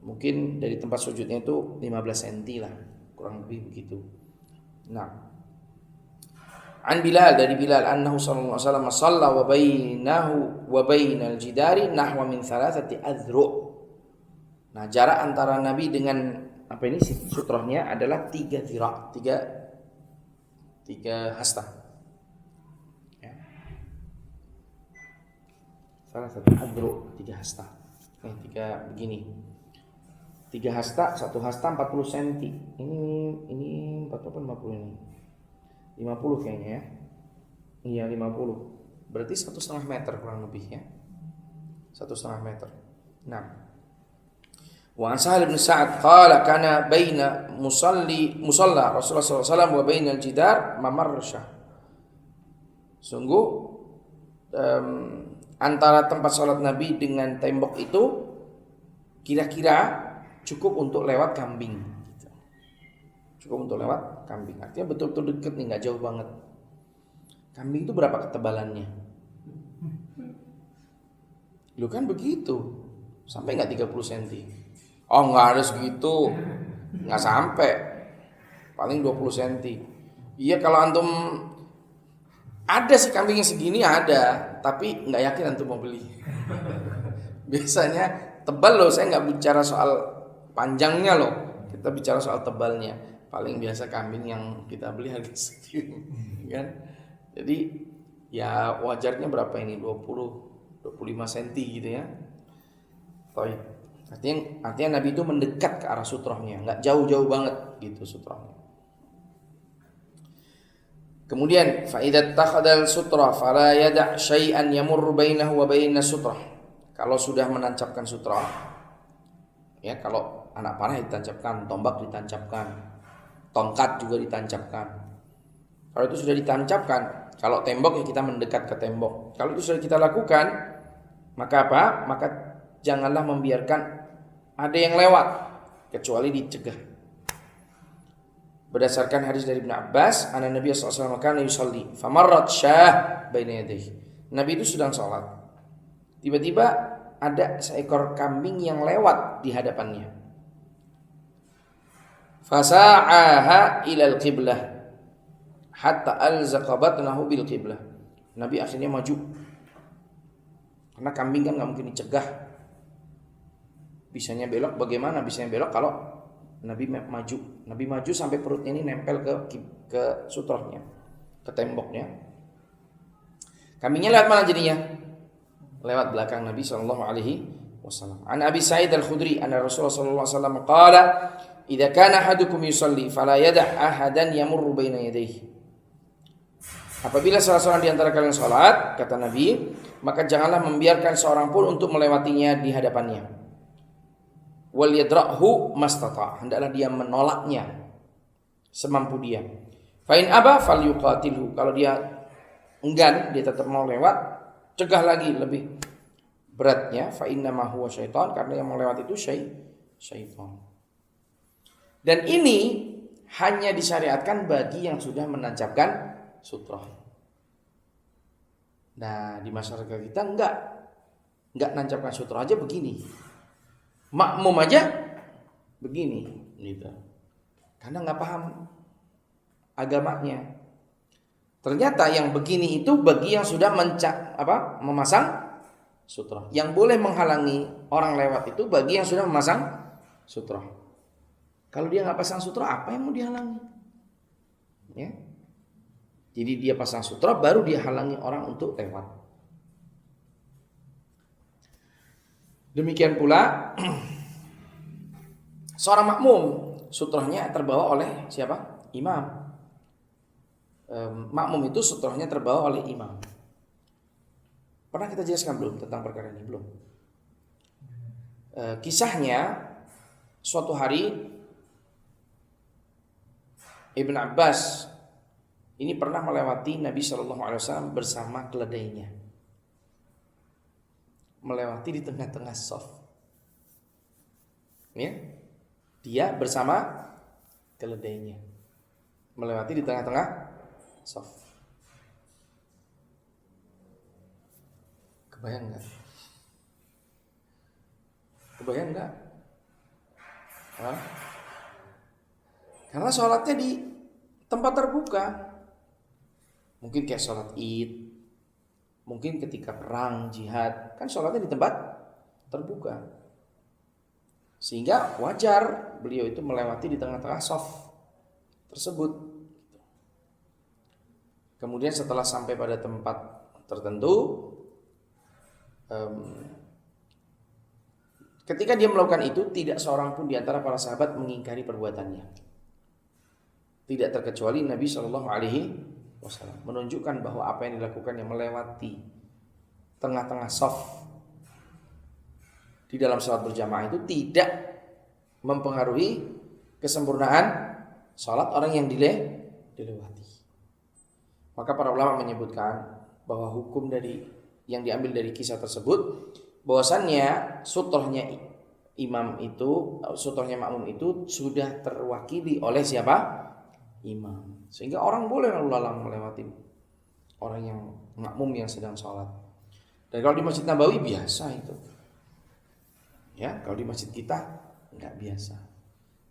A: mungkin dari tempat sujudnya itu 15 cm lah, kurang lebih begitu. Nah, an Bilal, dari Bilal annahu sallallahu alaihi wasallam shalla wa bainahu wa bainal jidari nahwa min thalathati adhru'. Nah, jarak antara Nabi dengan apa ini sutrahnya adalah 3 zira', 3 hasta. Ya. Salah satu adru 3 hasta. 3 begini. 3 hasta, 1 hasta 40 cm. Ini 40 50 ini. 50 kayaknya ya. Iya 50. Berarti 1,5 meter kurang lebih ya. 1,5 meter. Nah, wa an Sahal bin Sa'ad qala kana baina musalla Rasulullah sallallahu alaihi wasallam wa bainal jidar mamarsha. Sungguh antara tempat salat Nabi dengan tembok itu kira-kira cukup untuk lewat kambing gitu. Cukup untuk lewat kambing. Artinya betul-betul dekat nih, enggak jauh banget. Kambing itu berapa ketebalannya? Lu kan begitu. Sampai enggak 30 cm? Oh, enggak ada segitu. Enggak sampai. Paling 20 cm. Iya, kalau antum ada sih kambingnya segini ada, tapi enggak yakin antum mau beli. Biasanya tebal loh, saya enggak bicara soal panjangnya loh. Kita bicara soal tebalnya. Paling biasa kambing yang kita beli harga segini, kan? Jadi ya wajarnya berapa ini? 25 cm gitu ya. Baik. Artinya Nabi itu mendekat ke arah sutrahnya, enggak jauh-jauh banget gitu sutrahnya. Kemudian fa idza takhadal sutrah fala yada' syai'an yamurru bainahu wa bainas sutrah. Kalau sudah menancapkan sutrah, ya kalau anak panah ditancapkan, tombak ditancapkan, tongkat juga ditancapkan. Kalau itu sudah ditancapkan, kalau tembok ya kita mendekat ke tembok. Kalau itu sudah kita lakukan, maka apa? Maka janganlah membiarkan ada yang lewat kecuali dicegah. Berdasarkan hadis dari Ibnu Abbas, anna Nabi sallallahu alaihi wasallam kana yusalli famarrat syah baina yadayhi. Nabi itu sedang sholat. Tiba-tiba ada seekor kambing yang lewat di hadapannya. Fasa'aha ilal qiblah hatta alzaqa batnahu bil qiblah. Nabi akhirnya maju. Karena kambing kan enggak mungkin dicegah. Bisanya belok, bagaimana bisanya belok kalau Nabi maju? Nabi maju sampai perutnya ini nempel ke sutrahnya, ke temboknya. Kambingnya lewat mana jadinya? Lewat belakang Nabi sallallahu alaihi wasallam. An Abi Sa'id Al-Khudri anna Rasulullah sallallahu alaihi wasallam qala, "Idza kana ahadukum yusalli fala yada' ahadan yamurru baina yadayhi." Apabila salah seorang di antara kalian salat, kata Nabi, maka janganlah membiarkan seorang pun untuk melewatinya di hadapannya. Wal yadra'hu mastata', hendaklah dia menolaknya semampu dia. Fa in aba falyuqatilhu, kalau dia enggan, dia tetap mau lewat, cegah lagi lebih beratnya, fa innama huwa syaitan, karena yang melewati itu syaitan. Dan ini hanya disyariatkan bagi yang sudah menancapkan sutra. Nah, di masyarakat kita enggak nancapkan sutra aja begini. Makmum aja begini gitu. Karena enggak paham agamanya. Ternyata yang begini itu bagi yang sudah memasang sutra. Yang boleh menghalangi orang lewat itu bagi yang sudah memasang sutra. Kalau dia nggak pasang sutra, apa yang mau dihalangi? Ya. Jadi dia pasang sutra, baru dia halangi orang untuk lewat. Demikian pula seorang makmum, sutranya terbawa oleh siapa? Imam. Makmum itu sutranya terbawa oleh imam. Pernah kita jelaskan belum tentang perkara ini? Belum. Kisahnya, suatu hari Ibn Abbas ini pernah melewati Nabi SAW bersama keledainya, melewati di tengah-tengah shaf. Ya, dia bersama keledainya melewati di tengah-tengah shaf. Kebayang nggak? Kebayang nggak? Karena sholatnya di tempat terbuka. Mungkin kayak sholat id, mungkin ketika perang, jihad, kan sholatnya di tempat terbuka. Sehingga wajar beliau itu melewati di tengah-tengah shaf tersebut. Kemudian setelah sampai pada tempat tertentu, ketika dia melakukan itu, tidak seorang pun di antara para sahabat mengingkari perbuatannya. Tidak terkecuali Nabi SAW, menunjukkan bahwa apa yang dilakukan yang melewati tengah-tengah shaf di dalam salat berjamaah itu tidak mempengaruhi kesempurnaan salat orang yang dilewati. Maka para ulama menyebutkan bahwa hukum dari yang diambil dari kisah tersebut, bahwasannya sutrohnya imam itu, sutrohnya makmum itu sudah terwakili oleh siapa? Imam. Sehingga orang boleh lalu lalang melewati orang yang makmum yang sedang sholat. Dan kalau di Masjid Nabawi biasa itu. Ya, kalau di masjid kita enggak biasa.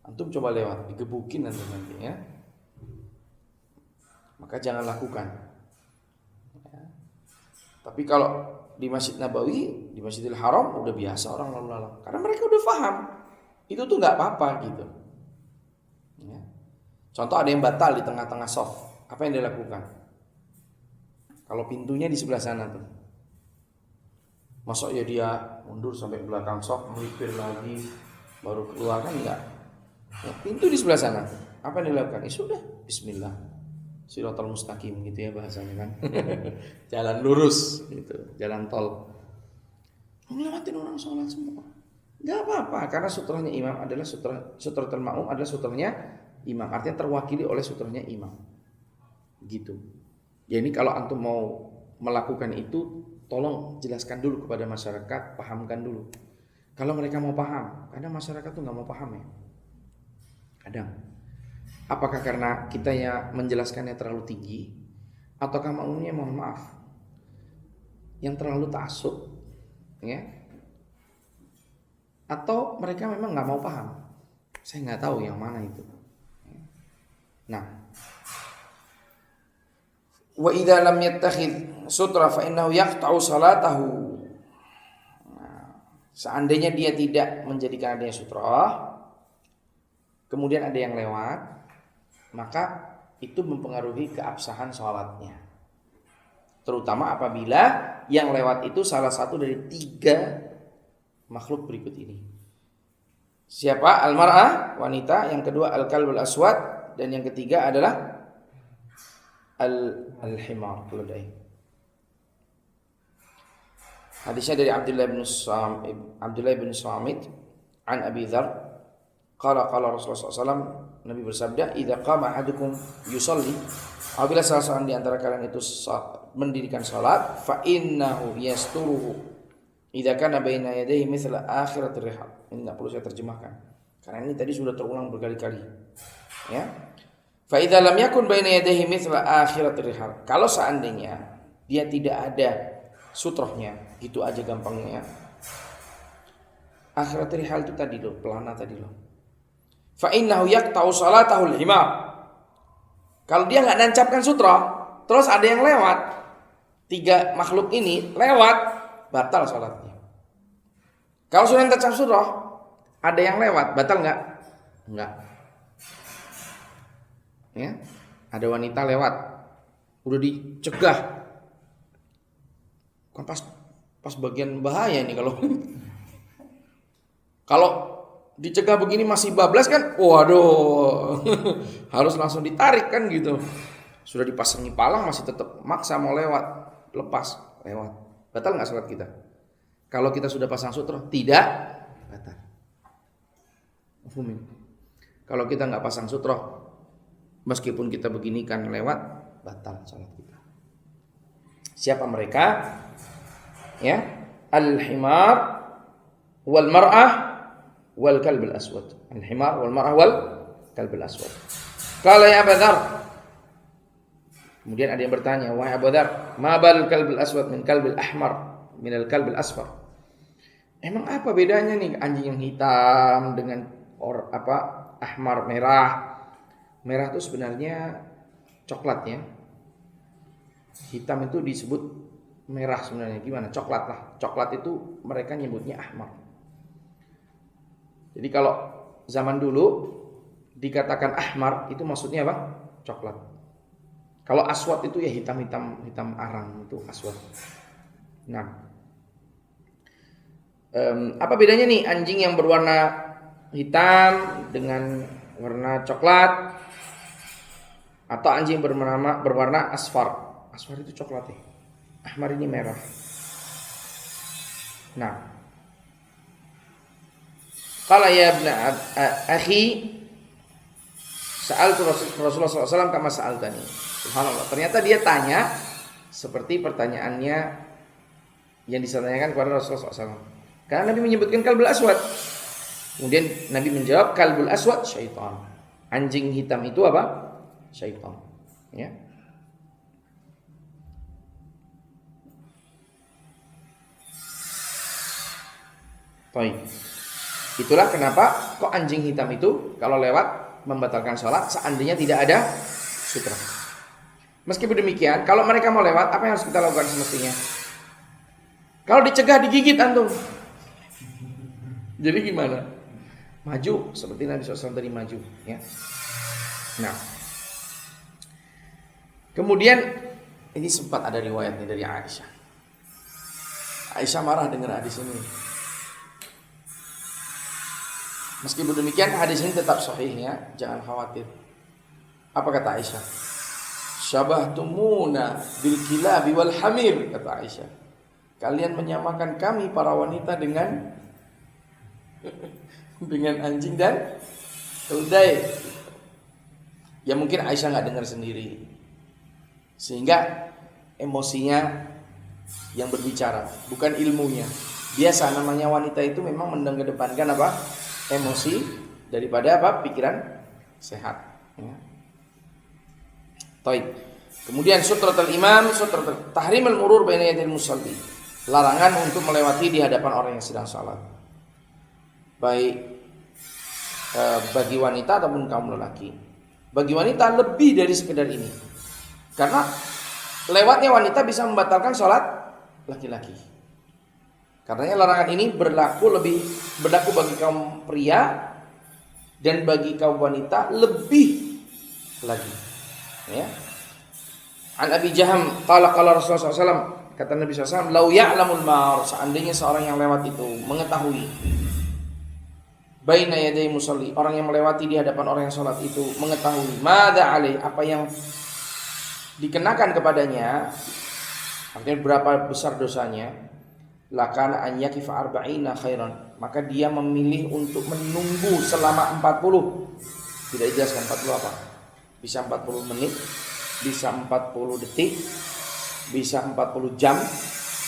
A: Antum coba lewat, digebukin nanti ya. Maka jangan lakukan. Ya. Tapi kalau di Masjid Nabawi, di Masjidil Haram udah biasa orang lalu lalang. Karena mereka udah paham. Itu tuh enggak apa-apa gitu. Ya. Contoh ada yang batal di tengah-tengah shaf, apa yang dia lakukan? Kalau pintunya di sebelah sana tuh, masa ya dia mundur sampai belakang shaf, melipir lagi, baru keluar, kan enggak? Ya, pintu di sebelah sana, apa yang dia lakukan? Sudah, Bismillah, Shiratal Mustaqim gitu ya bahasanya kan, jalan lurus gitu, jalan tol. Ngelewatin orang sholat semua, nggak apa-apa, karena sutranya imam adalah sutratul ma'mum adalah sutranya imam, artinya terwakili oleh sutranya imam. Gitu. Ya ini kalau antum mau melakukan itu, tolong jelaskan dulu kepada masyarakat, pahamkan dulu. Kalau mereka mau paham, kadang masyarakat tuh nggak mau paham ya. Kadang. Apakah karena kita ya menjelaskannya terlalu tinggi, ataukah makmumnya mohon maaf yang terlalu ta'assub, ya? Atau mereka memang nggak mau paham? Saya nggak tahu yang mana itu. Nah, wa idza lam yattakhidh sutra fa innahu yaqta'u salatahu. Nah, seandainya dia tidak menjadikan adanya sutra, kemudian ada yang lewat, maka itu mempengaruhi keabsahan salatnya. Terutama apabila yang lewat itu salah satu dari 3 makhluk berikut ini. Siapa? Al-mar'ah, wanita, yang kedua al-kalbul aswad, dan yang ketiga adalah al-himar, keledai. Hadisnya dari Abdullah bin Samit an Abi Dzar qala Rasulullah SAW, Nabi bersabda, idza qama ahadukum yusalli, Apabila salah seorang di antara kalian itu mendirikan salat, fa innahu yasturuhu idza kana baina yadayhi mithla akhiratir rihal. Ini enggak perlu saya terjemahkan. Karena ini tadi sudah terulang berkali-kali. Ya. Fa idza lam yakun baina yadayhi mithla akhiratir rihal. Kalau seandainya dia tidak ada sutrohnya, gitu aja gampangnya. Akhiratir rihal itu tadi loh, pelana tadi loh. Fa innahu yaqta'u salatahul himar. Kalau dia nggak nancapkan sutroh, terus ada yang lewat, 3 makhluk ini lewat, batal sholatnya. Kalau sudah nancap sutroh, ada yang lewat, batal nggak? Nggak. Ya, ada wanita lewat, udah dicegah. Kan pas bagian bahaya nih kalau kalau dicegah begini masih bablas kan, waduh, harus langsung ditarik kan gitu. Sudah dipasangi palang masih tetap maksa mau lewat, lepas lewat, batal nggak sholat kita? Kalau kita sudah pasang sutroh, tidak batal. Kalau kita nggak pasang sutroh, meskipun kita begini kan lewat, batal sholat kita. Siapa mereka? Ya, al-himar wal mar'ah wal kalbul aswad. Al-himar wal mar'ah wal kalbul aswad. Qala ya Abu Dzar. Kemudian ada yang bertanya, wahai Abu Dzar, ma bal kalbul aswad min kalbil ahmar min al kalbil asfar? Emang apa bedanya nih anjing yang hitam dengan ahmar merah? Merah itu sebenarnya coklat ya. Hitam itu disebut merah sebenarnya. Gimana? Coklat lah. Coklat itu mereka nyebutnya ahmar. Jadi kalau zaman dulu dikatakan ahmar itu maksudnya apa? Coklat. Kalau aswad itu ya hitam arang itu aswad. Nah, apa bedanya nih anjing yang berwarna hitam dengan warna coklat atau anjing berwarna asfar? Asfar itu coklat ya. Ahmar ini merah. Nah, qala ya ibn akhi sa'altu Rasulullah SAW kama sa'altani. Subhanallah, ternyata dia tanya seperti pertanyaannya yang disampaikan kepada Rasulullah SAW. Karena Nabi menyebutkan kalbul aswad. Kemudian Nabi menjawab kalbul aswad syaitan. Anjing hitam itu apa? Syaitan. Ya. Baik. Itulah kenapa kok anjing hitam itu kalau lewat membatalkan sholat seandainya tidak ada sutra. Meskipun demikian, kalau mereka mau lewat, apa yang harus kita lakukan semestinya? Kalau dicegah digigit antum. Jadi gimana? Maju seperti Nabi SAW tadi maju. Ya. Nah, kemudian ini sempat ada riwayatnya dari Aisyah. Aisyah marah dengar hadis ini. Meskipun demikian hadis ini tetap sahih ya, jangan khawatir. Apa kata Aisyah? Syabahtumuna bil kilabi wal hamir, kata Aisyah. Kalian menyamakan kami para wanita dengan anjing dan keledai. Ya mungkin Aisyah nggak dengar sendiri, sehingga emosinya yang berbicara, bukan ilmunya. Biasa namanya wanita itu memang mengedepankan apa? Emosi daripada apa? Pikiran sehat. Ya. Taib. Kemudian sutratul imam, sutratul tahrimul murur baina yadil musalli. Larangan untuk melewati di hadapan orang yang sedang salat. Baik bagi wanita ataupun kaum lelaki. Bagi wanita lebih dari sekedar ini. Karena lewatnya wanita bisa membatalkan salat laki-laki. Karenanya larangan ini berlaku bagi kaum pria dan bagi kaum wanita lebih lagi. Ya. An Abi Jaham qala Rasulullah SAW, kata Nabi SAW, lau ya'lamul mar, seandainya seorang yang lewat itu mengetahui baina yaday musalli, orang yang melewati di hadapan orang yang salat itu mengetahui madza alaih, apa yang dikenakan kepadanya, artinya berapa besar dosanya, lakana an yakifa arba'ina khairan, maka dia memilih untuk menunggu selama 40. Tidak dijelaskan 40 apa. Bisa 40 menit, bisa 40 detik, bisa 40 jam,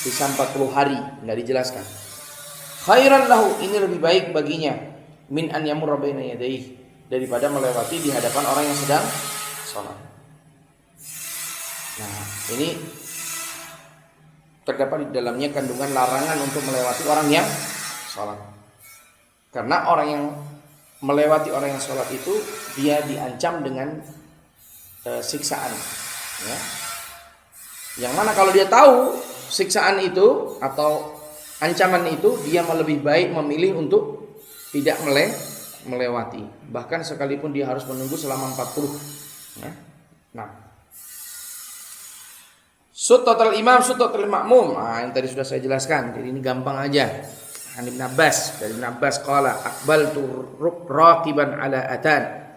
A: bisa 40 hari, enggak dijelaskan. Khairan lahu, ini lebih baik baginya min an yamurra baina yadayhi, daripada melewati di hadapan orang yang sedang sholat. Nah, ini terdapat di dalamnya kandungan larangan untuk melewati orang yang sholat. Karena orang yang melewati orang yang sholat itu dia diancam dengan siksaan, ya. Yang mana kalau dia tahu siksaan itu atau ancaman itu, dia lebih baik memilih untuk tidak melewati. Bahkan sekalipun dia harus menunggu selama 40. Nah, sutratul imam, sutratul makmum. Nah, yang tadi sudah saya jelaskan. Jadi ini gampang aja. An Ibn Abbas, dari Ibn Abbas qala aqbaltu raqiban ala atan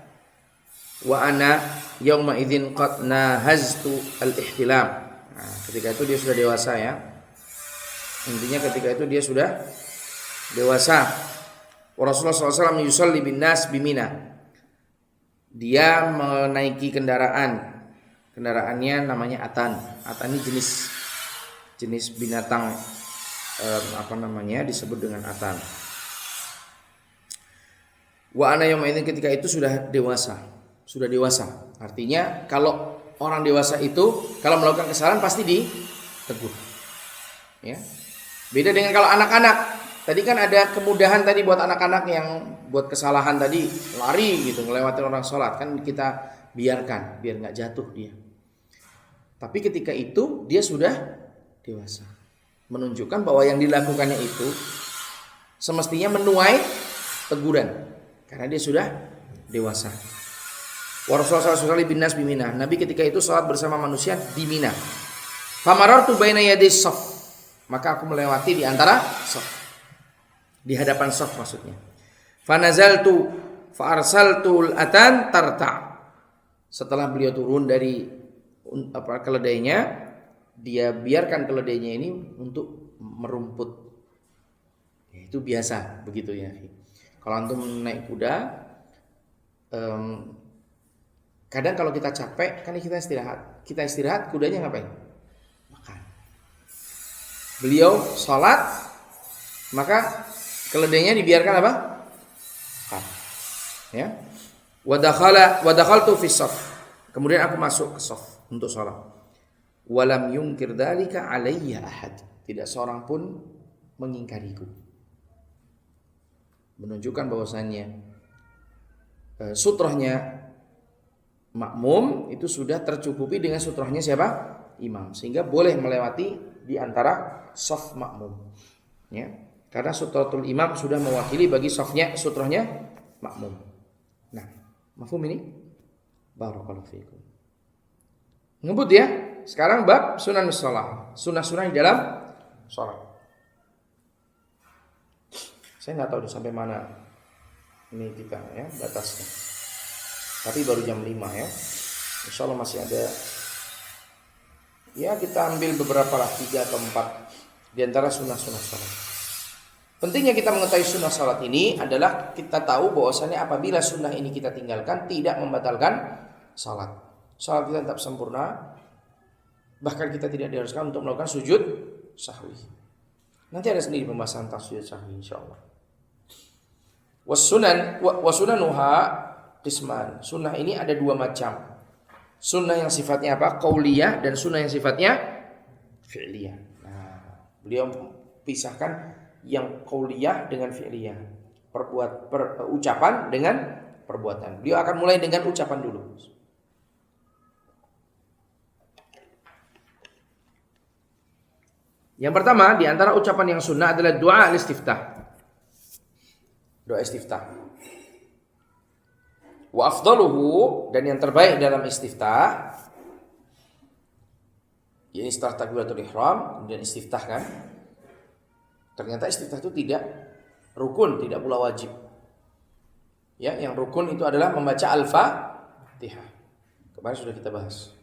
A: wa ana yauma idzin qad nahaztu al-ihtilam. Nah, ketika itu dia sudah dewasa, ya. Intinya ketika itu dia sudah dewasa. Rasulullah SAW yusalli bin nas bimina. Dia menaiki kendaraannya namanya atan. Atan ini jenis binatang disebut dengan atan. Wa ana yauma idzin, ketika itu sudah dewasa. Artinya kalau orang dewasa itu kalau melakukan kesalahan pasti ditegur. Ya. Beda dengan kalau anak-anak. Tadi kan ada kemudahan tadi buat anak-anak yang buat kesalahan tadi lari gitu ngelewatin orang sholat, kan kita biarkan biar nggak jatuh dia. Tapi ketika itu dia sudah dewasa, menunjukkan bahwa yang dilakukannya itu semestinya menuai teguran karena dia sudah dewasa. Wa Rasulullah sallallahu alaihi wasallam bin nas. Nabi ketika itu sholat bersama manusia di Mina. Famarartu baina yaday shaf, maka aku melewati di antara shaf, di hadapan shaf maksudnya. Fanazaltu fa'arsaltul atan tarta. Setelah beliau turun dari keledainya, dia biarkan keledainya ini untuk merumput. Itu biasa begitu ya. Kalau antum naik kuda, kadang kalau kita capek kan kita istirahat, kudanya ngapain? Makan. Beliau sholat, maka keledainya dibiarkan apa? Makan. Ya. Wa dakhaltu fi shaf. Kemudian aku masuk ke shaf untuk sholat. Walam yunkir dzalika alayya ahad. Tidak seorang pun mengingkariku. Menunjukkan bahwasannya sutrahnya makmum itu sudah tercukupi dengan sutrahnya siapa? Imam. Sehingga boleh melewati di antara shaf makmum. Ya. Karena sutratul imam sudah mewakili bagi sutrahnya makmum. Nah, mafhum ini? Barakallahu fiikum. Ngebut ya. Sekarang bab sunan shalah. Sunnah-sunnah di dalam shalat. Saya nggak tahu sampai mana ini kita ya batasnya. Tapi baru jam 5 ya. Insyaallah masih ada. Ya, kita ambil beberapa lah, 3 atau 4 di antara sunnah-sunnah shalat. Pentingnya kita mengetahui sunnah salat ini adalah kita tahu bahwasanya apabila sunnah ini kita tinggalkan tidak membatalkan salat. Salat kita tetap sempurna. Bahkan kita tidak diharuskan untuk melakukan sujud sahwi. Nanti ada sendiri pembahasan tentang sujud sahwi insyaallah. Wasunanuha qisman. Sunnah ini ada 2 macam. Sunnah yang sifatnya apa? Qauliyah, dan sunnah yang sifatnya fi'liyah. Nah, beliau pisahkan yang qauliyah dengan fi'liyah, ucapan dengan perbuatan. Beliau akan mulai dengan ucapan dulu. Yang pertama di antara ucapan yang sunnah adalah doa al-istiftah. Doa istiftah. Wa afdaluhu, dan yang terbaik dalam istiftah, yakni setelah takbiratul ihram kemudian istiftah kan. Ternyata istiftah itu tidak rukun, tidak pula wajib. Ya, yang rukun itu adalah membaca Al-Fatihah. Kemarin sudah kita bahas.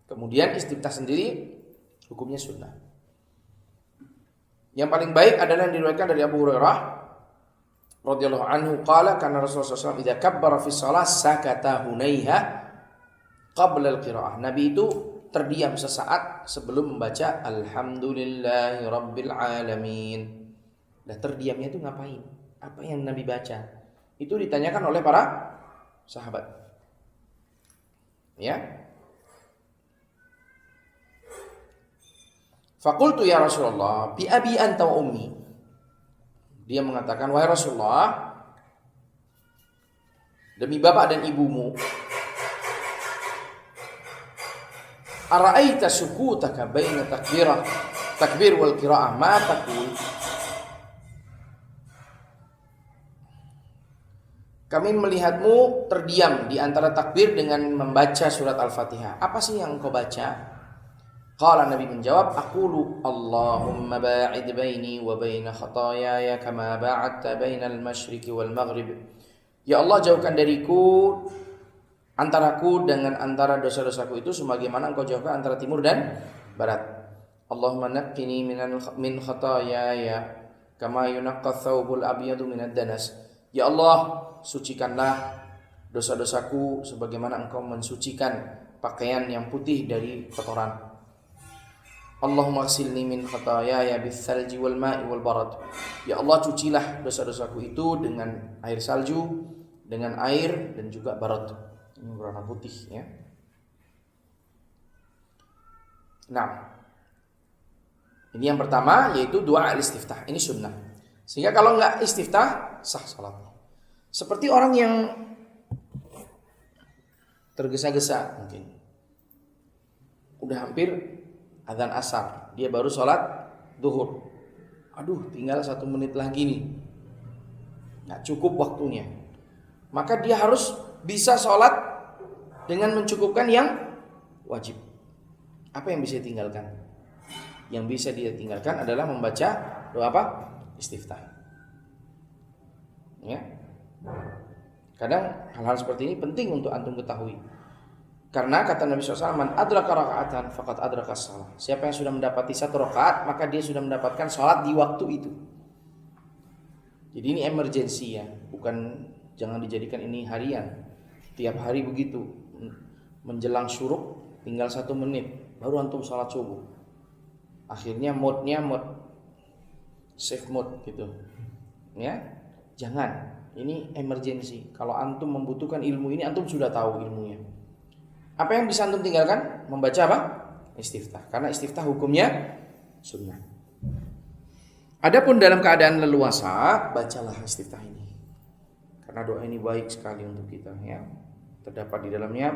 A: Kemudian istiftah sendiri hukumnya sunnah. Yang paling baik adalah yang diriwayatkan dari Abu Hurairah radhiyallahu anhu qala kana Rasulullah SAW idza kabbara fi shalah sakata hunaiha qabla al-qiraah. Nabi itu terdiam sesaat sebelum membaca alhamdulillahi rabbil alamin. Nah, terdiamnya itu ngapain? Apa yang Nabi baca? Itu ditanyakan oleh para sahabat. Ya. Faqultu ya Rasulullah bi abi anta wa ummi. Dia mengatakan, wahai Rasulullah, demi bapak dan ibumu, ara'aita sukutaka baina takbir wal qiraah ma taqul? Kami melihatmu terdiam di antara takbir dengan membaca surat Al-Fatihah. Apa sih yang engkau baca? Qala, Nabi menjawab, aqulu Allahumma ba'id baini wa baina khataayaya kama ba'adta bainal masyriqi wal maghrib. Ya Allah, jauhkan dariku antaraku dengan antara dosa-dosaku itu sebagaimana engkau jauhkan antara timur dan barat. Allahumma naqqini min khataayaya kama yunaqqa thawbul abyadu minad danas. Ya Allah, sucikanlah dosa-dosaku sebagaimana engkau mensucikan pakaian yang putih dari kotoran. Allahumma ghsilni min khataayaya bis-salji wal ma'i wal barad. Ya Allah, cucilah dosa-dosaku itu dengan air salju, dengan air dan juga barad. Ini warna putih ya. Nah, ini yang pertama yaitu doa al-istiftah. Ini sunnah. Sehingga kalau enggak istiftah sah salatnya. Seperti orang yang tergesa-gesa mungkin. Udah hampir azan asar, dia baru sholat duhur. Aduh, tinggal 1 menit lagi nih, nggak cukup waktunya. Maka dia harus bisa sholat dengan mencukupkan yang wajib. Apa yang bisa ditinggalkan? Yang bisa dia tinggalkan adalah membaca doa apa? Istiftah. Ya. Kadang hal-hal seperti ini penting untuk antum ketahui. Karena kata Nabi SAW, man adraka raka'atan faqad adraka shalah. Siapa yang sudah mendapati 1 rakaat, maka dia sudah mendapatkan sholat di waktu itu. Jadi ini emergency ya, bukan, jangan dijadikan ini harian. Tiap hari begitu, menjelang syuruk tinggal 1 menit, baru antum sholat subuh. Akhirnya mode-nya mode safe mode gitu. Ya, jangan. Ini emergency. Kalau antum membutuhkan ilmu ini, antum sudah tahu ilmunya. Apa yang bisa antum tinggalkan? Membaca apa? Istiftah. Karena istiftah hukumnya sunnah. Adapun dalam keadaan leluasa, bacalah istiftah ini. Karena doa ini baik sekali untuk kita ya. Terdapat di dalamnya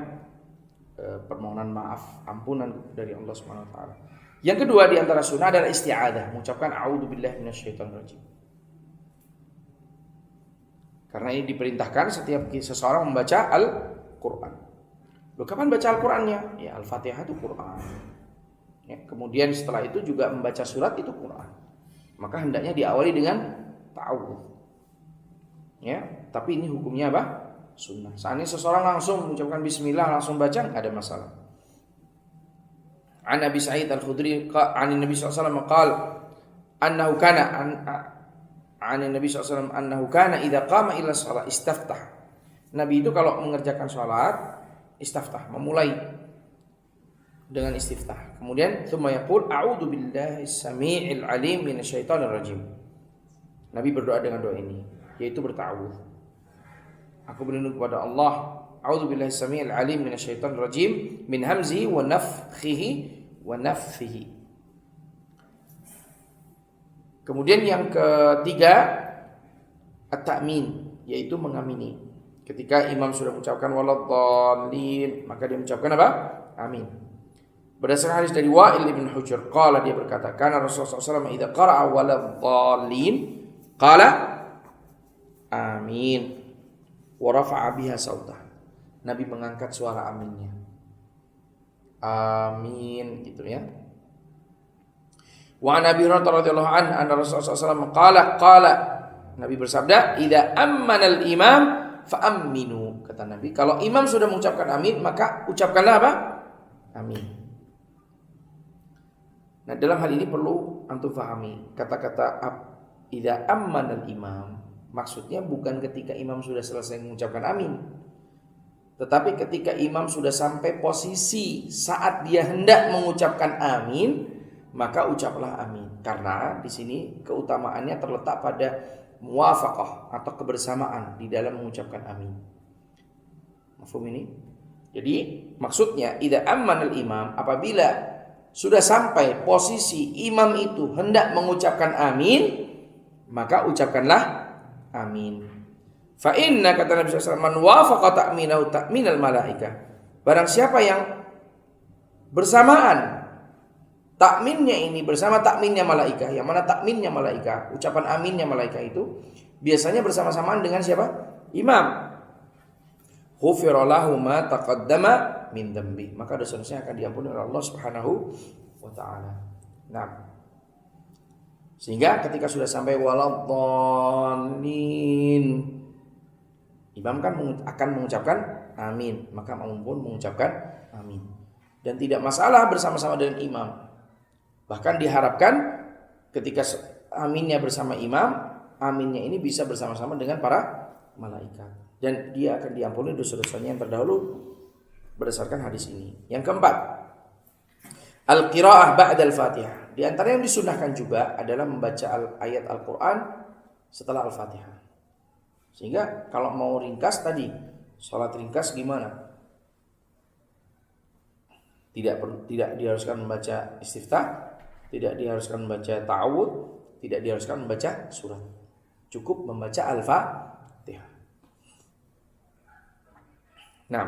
A: permohonan maaf, ampunan dari Allah Subhanahu wa taala. Yang kedua di antara sunnah adalah isti'adzah, mengucapkan a'udzubillahi minasyaitonir rajim. Karena ini diperintahkan setiap seseorang membaca Al-Qur'an. Loh, kapan baca Al-Qur'annya? Ya, Al-Fatihah itu Qur'an. Ya, kemudian setelah itu juga membaca surat itu Qur'an. Maka hendaknya diawali dengan ta'awudz. Ya, tapi ini hukumnya apa? Sunnah. Seandainya seseorang langsung mengucapkan bismillah langsung baca, enggak ada masalah. An Abi Sa'id Al-Khudri an Nabi sallallahu alaihi wasallam qala annahu kana an Nabi sallallahu alaihi wasallam annahu kana idza qama ila shalah istaftah. Nabi itu kalau mengerjakan salat istiftah, memulai dengan istiftah. Kemudian tsumma yaqul a'udzu billahi samii'il 'aliim minasyaitonir rajim. Nabi berdoa dengan doa ini, yaitu berta'awudz. Aku berlindung kepada Allah, a'udzu billahi samii'il 'aliim minasyaitonir rajim min hamzihi wa nafthihi wa nafthihi. Kemudian yang ketiga at-ta'min, yaitu mengamini. Ketika imam sudah mengucapkan waladhdallin, maka dia mengucapkan apa? Amin. Berdasarkan hadis dari Wa'il ibn Hujr, qala, dia berkata, kana Rasulullah SAW idza qara'a waladhdallin qala amin wa rafa'a biha sautah. Nabi mengangkat suara aminnya. Amin gitu ya. Wa an Abi Hurairah radhiyallahu anhu anna Rasulullah SAW qala Nabi bersabda, idza ammana al-imam fa'aminu. Kata Nabi, kalau imam sudah mengucapkan amin, maka ucapkanlah apa? Amin. Nah, dalam hal ini perlu antum fahami kata-kata idza ammana al-imam. Maksudnya bukan ketika imam sudah selesai mengucapkan amin, tetapi ketika imam sudah sampai posisi saat dia hendak mengucapkan amin, maka ucaplah amin. Karena di sini keutamaannya terletak pada muwafaqah atau kebersamaan di dalam mengucapkan amin. Mafhum ini? Jadi maksudnya idza ammanal imam, apabila sudah sampai posisi imam itu hendak mengucapkan amin, maka ucapkanlah amin. Fa inna, kata Nabi sallallahu alaihi wasallam, man wafaqa ta'minahu ta'minal malaikah. Barang siapa yang bersamaan takminnya ini bersama takminnya malaikah. Yang mana takminnya malaikah, ucapan aminnya malaikah itu biasanya bersama-samaan dengan siapa? Imam. Ghufira lahu ma taqaddama min dzambi. Maka dosa-dosanya akan diampuni oleh Allah Subhanahu wa taala. Nah, sehingga ketika sudah sampai waladhdallin, imam kan akan mengucapkan amin, maka makmum pun mengucapkan amin. Dan tidak masalah bersama-sama dengan imam. Bahkan diharapkan ketika aminnya bersama imam, aminnya ini bisa bersama-sama dengan para malaikat. Dan dia akan diampuni dosa-dosanya yang terdahulu berdasarkan hadis ini. Yang keempat, al-qiraah ba'da al-Fatihah. Di antara yang disunnahkan juga adalah membaca ayat Al-Qur'an setelah Al-Fatihah. Sehingga kalau mau ringkas tadi, salat ringkas gimana? Tidak diharuskan membaca istiftah, tidak diharuskan membaca ta'awud, tidak diharuskan membaca surat. Cukup membaca Al-Fatihah. Nah,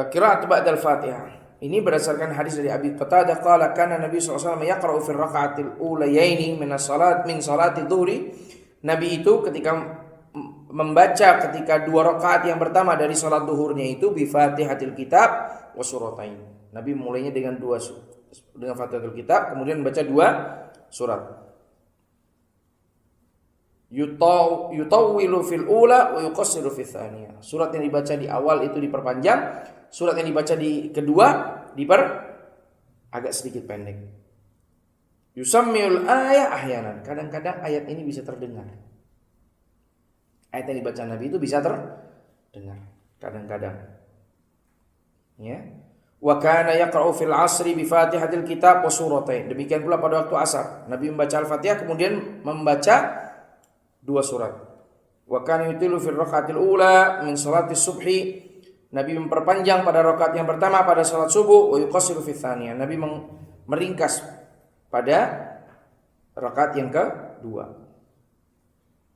A: qiraat ba'da al-Fatihah ini berdasarkan hadis dari Abi Qatadah qala kana Nabi sallallahu alaihi wasallam yaqra'u fi raka'atil ulayaini min salati dhuhri. Nabi itu ketika membaca ketika 2 rakaat yang pertama dari salat zuhurnya itu bi Fatihatil Kitab wa suratain. Nabi mulainya dengan Fatihatul Kitab, kemudian membaca 2 surat. Yutawwilu fil ula wa yuqassiru fil tsaniyah. Surat yang dibaca di awal itu diperpanjang, surat yang dibaca di kedua agak sedikit pendek. Yusammiul ayah ahyanan. Kadang-kadang ayat ini bisa terdengar. Ayat yang dibaca Nabi itu bisa terdengar kadang-kadang. Ya. Wa kana yaqra'u fil 'asri bi Fatihatil Kitab wa suratain. Demikian pula pada waktu asar, Nabi membaca Al-Fatihah kemudian membaca 2 surat. Wa kana yutilu fil rakaatil ula min salati subhi. Nabi memperpanjang pada rakaat yang pertama pada salat subuh, wa yuqassiru fil tsaniyah. Nabi meringkas pada rakaat yang kedua.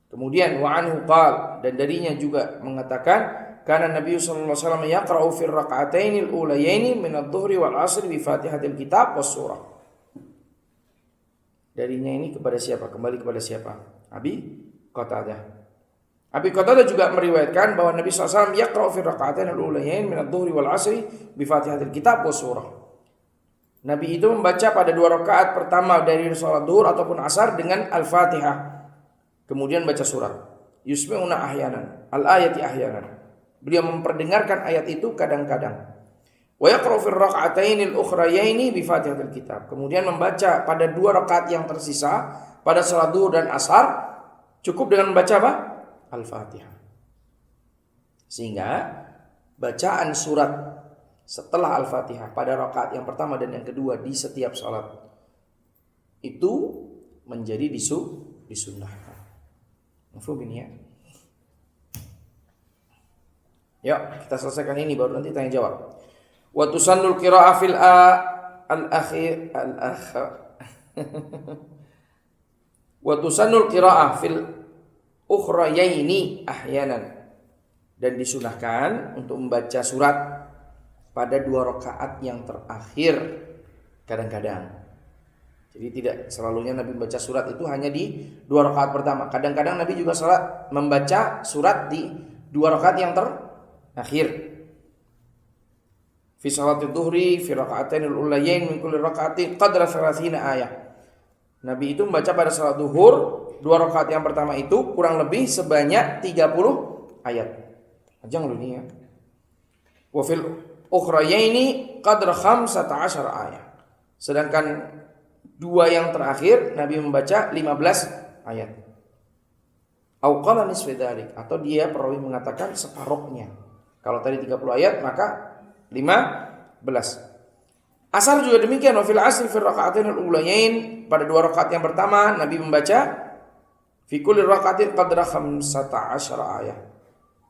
A: Kemudian wa anhu qala, dan darinya juga mengatakan kana Nabi sallallahu alaihi wasallam yaqra'u fil raka'atainil ulayaini min adh-dhuhri wal 'ashri bi Fatihatil Kitab was surah. Darinya ini kepada siapa? Kembali kepada siapa? Abi Qatadah juga meriwayatkan bahwa Nabi SAW yaqra'u fi raka'atain al-ulayain min adh-dhuhri wal 'ashri bi Fatihatil Kitab wa surah. Nabi itu membaca pada 2 rakaat pertama dari salat zuhur ataupun asar dengan Al-Fatihah. Kemudian baca surat. Yusmi'una ahyanan, al-ayati ahyanan. Beliau memperdengarkan ayat itu kadang-kadang. Wa yaqra'u fi raka'atain al-ukhrayaini bi Fatihatil Kitab. Kemudian membaca pada 2 rakaat yang tersisa pada salat zuhur dan asar cukup dengan membaca apa? Al-Fatihah. Sehingga bacaan surat setelah Al-Fatihah pada rakaat yang pertama dan yang kedua di setiap salat itu menjadi disunnahkan. Mafhum ini ya? Yuk, kita selesaikan ini baru nanti tanya jawab. Wa tusannul qira'ah fil al-akhir wa tusannul qira'ah fil ukhrayaini ahyanan, dan disunahkan untuk membaca surat pada 2 rakaat yang terakhir kadang-kadang. Jadi tidak selalunya Nabi membaca surat itu hanya di 2 rakaat pertama. Kadang-kadang Nabi juga membaca surat di 2 rakaat yang terakhir. Fi salatil dhuhri fi raka'atainil ulayain min kulli raka'atin qadra 30 ayat. Nabi itu membaca pada salat zuhur 2 rakaat yang pertama itu kurang lebih sebanyak 30 ayat. Jangan lu ini ya. Wa fil ukhrayaini qadra 15 ayat. Sedangkan 2 yang terakhir Nabi membaca 15 ayat. Au qala nisfi dzalik, atau dia perawi mengatakan separuhnya. Kalau tadi 30 ayat maka 15. Asar juga demikian, wa fil asri fi raka'atain al-ulayain, pada 2 rakaat yang pertama Nabi membaca fi kulli raka'atin qadra 15 ayat.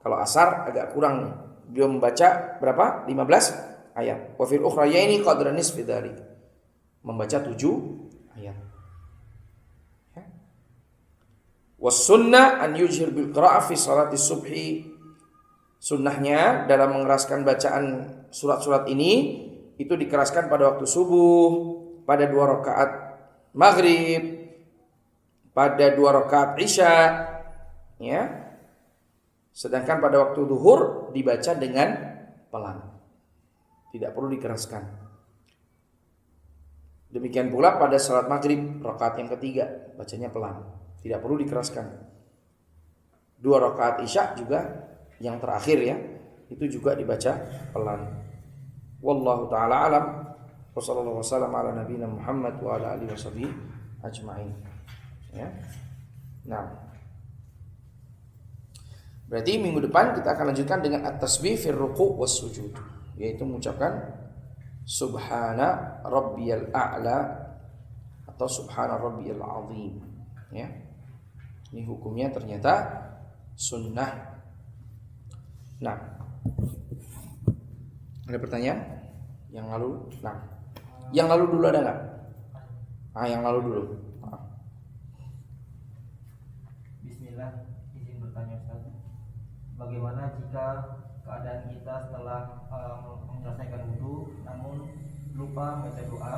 A: Kalau asar agak kurang nih. Dia membaca berapa? 15 ayat. Wa fil ukhrayaini qadra nisfi dzalik. Membaca 7 ayat. Wassunnah an yujhir bil qira'ah fi salati subhi. Sunnahnya dalam mengeraskan bacaan surat-surat ini itu dikeraskan pada waktu subuh, pada 2 rakaat maghrib, pada 2 rakaat isya, ya. Sedangkan pada waktu zuhur dibaca dengan pelan. Tidak perlu dikeraskan. Demikian pula pada salat maghrib rakaat yang ketiga bacanya pelan. Tidak perlu dikeraskan. 2 rakaat isya juga yang terakhir ya, itu juga dibaca pelan. Wallahu taala alam. Wa sallallahu wasallam ala nabiyina Muhammad wa ala alihi washabihi ajmain. Ya. Nah. Berarti minggu depan kita akan lanjutkan dengan at-tasbih fi ruku' was sujud, yaitu mengucapkan subhana rabbiyal a'la atau subhana rabbiyal azim, ya. Ini hukumnya ternyata sunnah. Nah, ada pertanyaan? Yang lalu? Nah, yang lalu dulu ada nggak? Yang lalu dulu.
B: Bismillah, izin bertanya Ustaz. Bagaimana jika keadaan kita setelah menyelesaikan wudu namun lupa membaca doa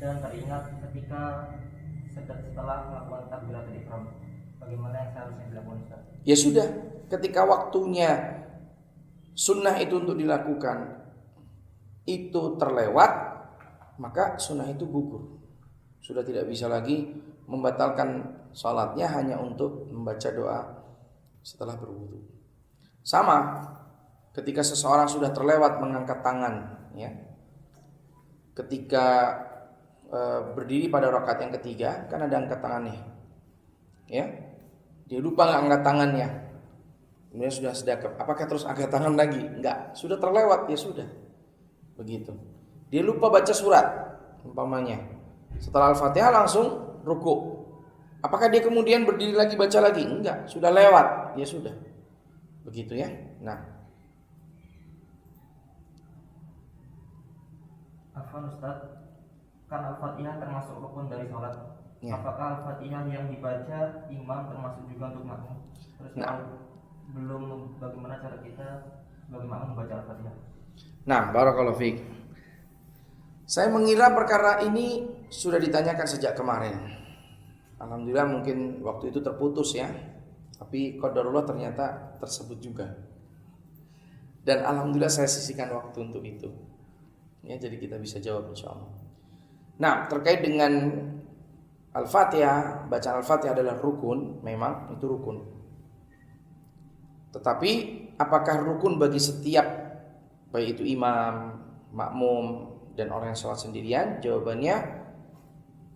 B: dan teringat ketika setelah melakukan takbiratul ihram? Bagaimana yang seharusnya dilakukan Ustaz?
A: Ya sudah, ketika waktunya sunnah itu untuk dilakukan itu terlewat, maka sunnah itu gugur. Sudah tidak bisa lagi membatalkan salatnya hanya untuk membaca doa setelah berwudu. Sama ketika seseorang sudah terlewat mengangkat tangan, ya. Ketika berdiri pada rakaat yang ketiga kan ada angkat tangannya, ya. Dia lupa nggak angkat tangannya, kemudian sudah sedekap. Apakah terus angkat tangan lagi? Enggak, sudah terlewat, ya sudah. Begitu. Dia lupa baca surat, umpamanya. Setelah Al-Fatihah langsung ruku. Apakah dia kemudian berdiri lagi baca lagi? Enggak, sudah lewat, ya sudah. Begitu ya. Nah.
B: Afwan Ustaz, kan Al-Fatihah termasuk rukun dari sholat. Ya. Apakah Al-Fatihah yang dibaca imam termasuk juga untuk makmum? Terus belum, bagaimana cara kita sebagai makmum membaca Al-Fatihah?
A: Nah, barakallahu fiik. Saya mengira perkara ini sudah ditanyakan sejak kemarin. Alhamdulillah mungkin waktu itu terputus ya. Tapi qadarullah ternyata tersebut juga. Dan alhamdulillah saya sisihkan waktu untuk itu. Ya, jadi kita bisa jawab insyaallah. Nah, terkait dengan Al-Fatihah, bacaan Al-Fatihah adalah rukun, memang itu rukun. Tetapi apakah rukun bagi setiap, baik itu imam, makmum, dan orang yang sholat sendirian? Jawabannya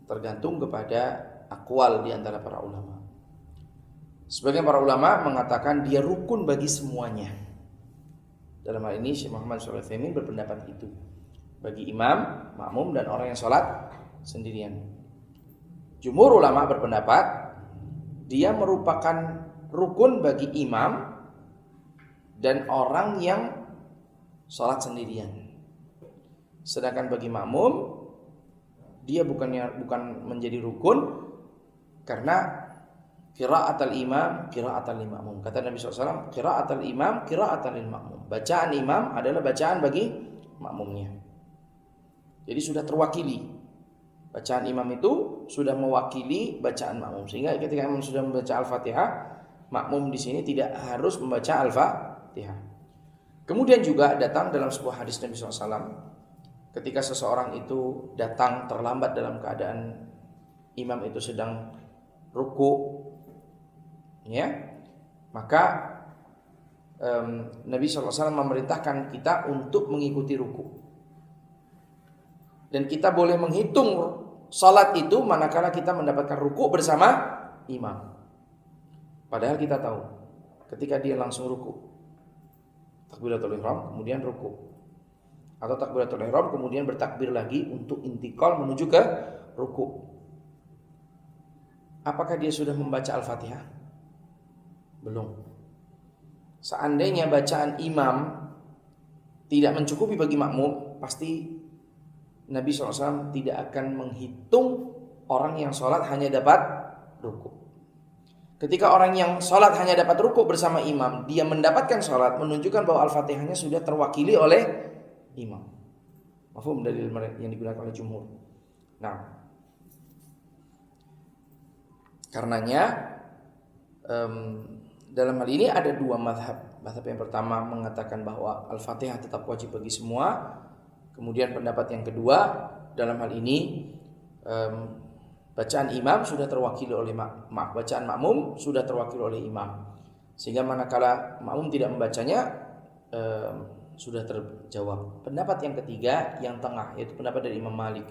A: tergantung kepada aqwal di antara para ulama. Sebagian para ulama mengatakan dia rukun bagi semuanya. Dalam hal ini Syekh Muhammad Shalih Al-Utsaimin berpendapat itu, bagi imam, makmum, dan orang yang sholat sendirian. Jumhur ulama berpendapat dia merupakan rukun bagi imam dan orang yang sholat sendirian. Sedangkan bagi makmum dia bukan menjadi rukun karena qiraatul imam qiraatul lil makmum. Kata Nabi SAW, qiraatul imam qiraatul lil makmum. Bacaan imam adalah bacaan bagi makmumnya. Jadi sudah terwakili. Bacaan imam itu sudah mewakili bacaan makmum, sehingga ketika imam sudah membaca Al-Fatihah, makmum di sini tidak harus membaca Al-Fatihah. Kemudian juga datang dalam sebuah hadis Nabi SAW, ketika seseorang itu datang terlambat dalam keadaan imam itu sedang ruku, ya, maka Nabi SAW memerintahkan kita untuk mengikuti ruku. Dan kita boleh menghitung salat itu manakala kita mendapatkan ruku bersama imam. Padahal kita tahu ketika dia langsung ruku, takbiratul ihram kemudian ruku, atau takbiratul ihram kemudian bertakbir lagi untuk intikal menuju ke ruku, apakah dia sudah membaca Al-Fatihah? Belum. Seandainya bacaan imam tidak mencukupi bagi makmum, pasti Nabi SAW tidak akan menghitung orang yang sholat hanya dapat ruku. Ketika orang yang sholat hanya dapat ruku bersama imam, dia mendapatkan sholat, menunjukkan bahwa Al-Fatihahnya sudah terwakili oleh imam. Mafhum dalil yang digunakan oleh jumhur. Nah, karenanya dalam hal ini ada dua mazhab. Mazhab yang pertama mengatakan bahwa Al-Fatihah tetap wajib bagi semua. Kemudian pendapat yang kedua, dalam hal ini bacaan imam sudah terwakili oleh bacaan makmum sudah terwakili oleh imam. Sehingga manakala makmum tidak membacanya sudah terjawab. Pendapat yang ketiga, yang tengah, yaitu pendapat dari Imam Malik.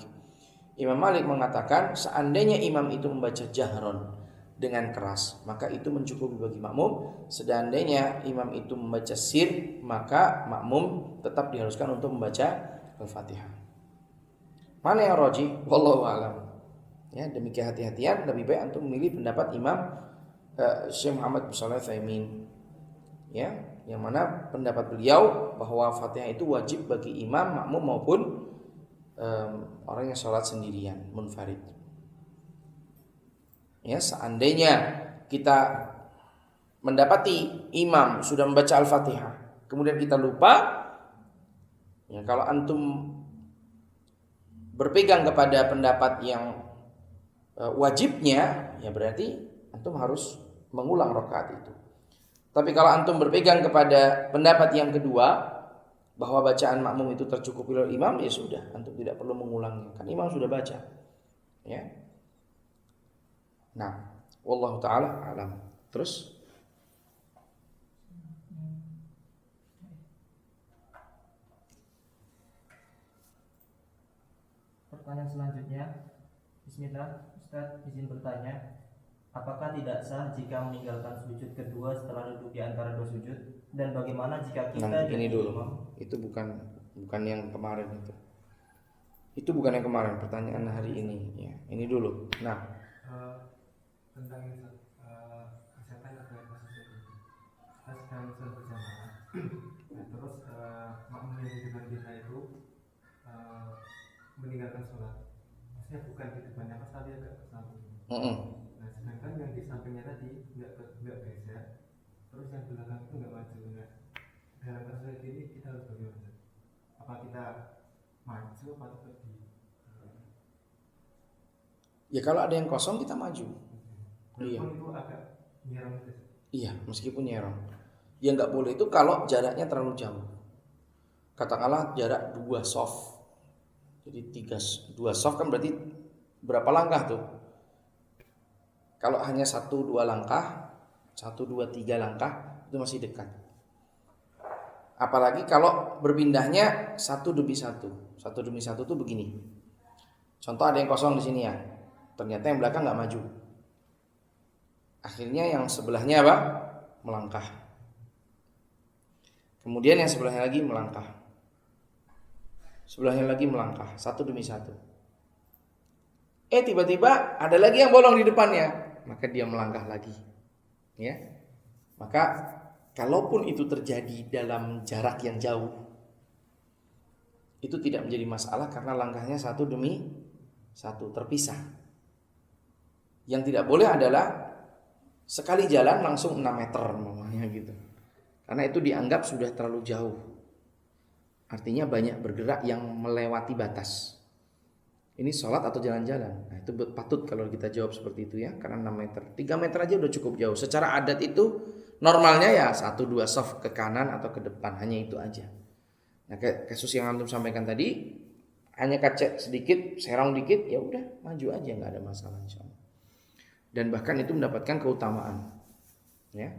A: Imam Malik mengatakan seandainya imam itu membaca jahron dengan keras, maka itu mencukupi bagi makmum. Seandainya imam itu membaca sir, maka makmum tetap diharuskan untuk membaca Al-Fatihah. Mana yang rajih? Wallahu a'lam. Ya, demikian hati-hatian, lebih baik antum memilih pendapat Imam Syekh Muhammad bin Shalih Al-Utsaimin. Ya, yang mana pendapat beliau bahwa Fatihah itu wajib bagi imam, makmum maupun orang yang sholat sendirian, munfarid. Ya, seandainya kita mendapati imam sudah membaca Al-Fatihah, kemudian kita lupa, ya, kalau antum berpegang kepada pendapat yang wajibnya, ya berarti antum harus mengulang rakaat itu. Tapi kalau antum berpegang kepada pendapat yang kedua, bahwa bacaan makmum itu tercukupi oleh imam, ya sudah, antum tidak perlu mengulangnya, kan imam sudah baca. Ya. Nah, wallahu taala alam. Terus
B: pertanyaan selanjutnya, Bismillah, Ustaz izin bertanya, apakah tidak sah jika meninggalkan sujud kedua setelah duduk di antara dua sujud? Dan bagaimana jika kita
A: ini dulu imam? Itu bukan yang kemarin itu. Itu bukan yang kemarin, pertanyaan hari ini. Ya, ini dulu. Nah,
C: tentang kesehatan atau kasus itu, kita sedang sholat berjamaah. Nah, terus makmum yang di depan kita itu meninggalkan sholat, maksudnya bukan di depannya pas tadi agak ke samping. Nah, sedangkan yang di sampingnya tadi nggak geser, terus yang belakang itu nggak maju. Nah, dalam kasus ini kita harus bagaimana? Apa kita maju atau tetap di?
A: ya kalau ada yang kosong kita maju. Iya.
C: Itu agak nyerang.
A: Iya, meskipun nyerong. Yang nggak boleh itu kalau jaraknya terlalu jauh. Katakanlah jarak 2 soft. Jadi 2 soft kan berarti berapa langkah tuh? Kalau hanya 1-2 langkah, 1-2-3 langkah itu masih dekat. Apalagi kalau berpindahnya 1 demi 1. 1 demi 1 tuh begini. Contoh ada yang kosong di sini ya. Ternyata yang belakang nggak maju. Akhirnya yang sebelahnya apa? Melangkah. Kemudian yang sebelahnya lagi melangkah. Sebelahnya lagi melangkah, 1 demi 1. Tiba-tiba ada lagi yang bolong di depannya, maka dia melangkah lagi. Ya. Maka kalaupun itu terjadi dalam jarak yang jauh, itu tidak menjadi masalah karena langkahnya 1 demi 1 terpisah. Yang tidak boleh adalah sekali jalan langsung 6 meter namanya gitu. Karena itu dianggap sudah terlalu jauh. Artinya banyak bergerak yang melewati batas. Ini sholat atau jalan-jalan? Nah, itu patut kalau kita jawab seperti itu ya. Karena 6 meter 3 meter aja udah cukup jauh. Secara adat itu normalnya ya 1-2 soft ke kanan atau ke depan. Hanya itu aja. Nah, kasus yang antum sampaikan tadi, hanya kacek sedikit, serong dikit, ya udah maju aja, nggak ada masalah insyaallah. Dan bahkan itu mendapatkan keutamaan. Ya.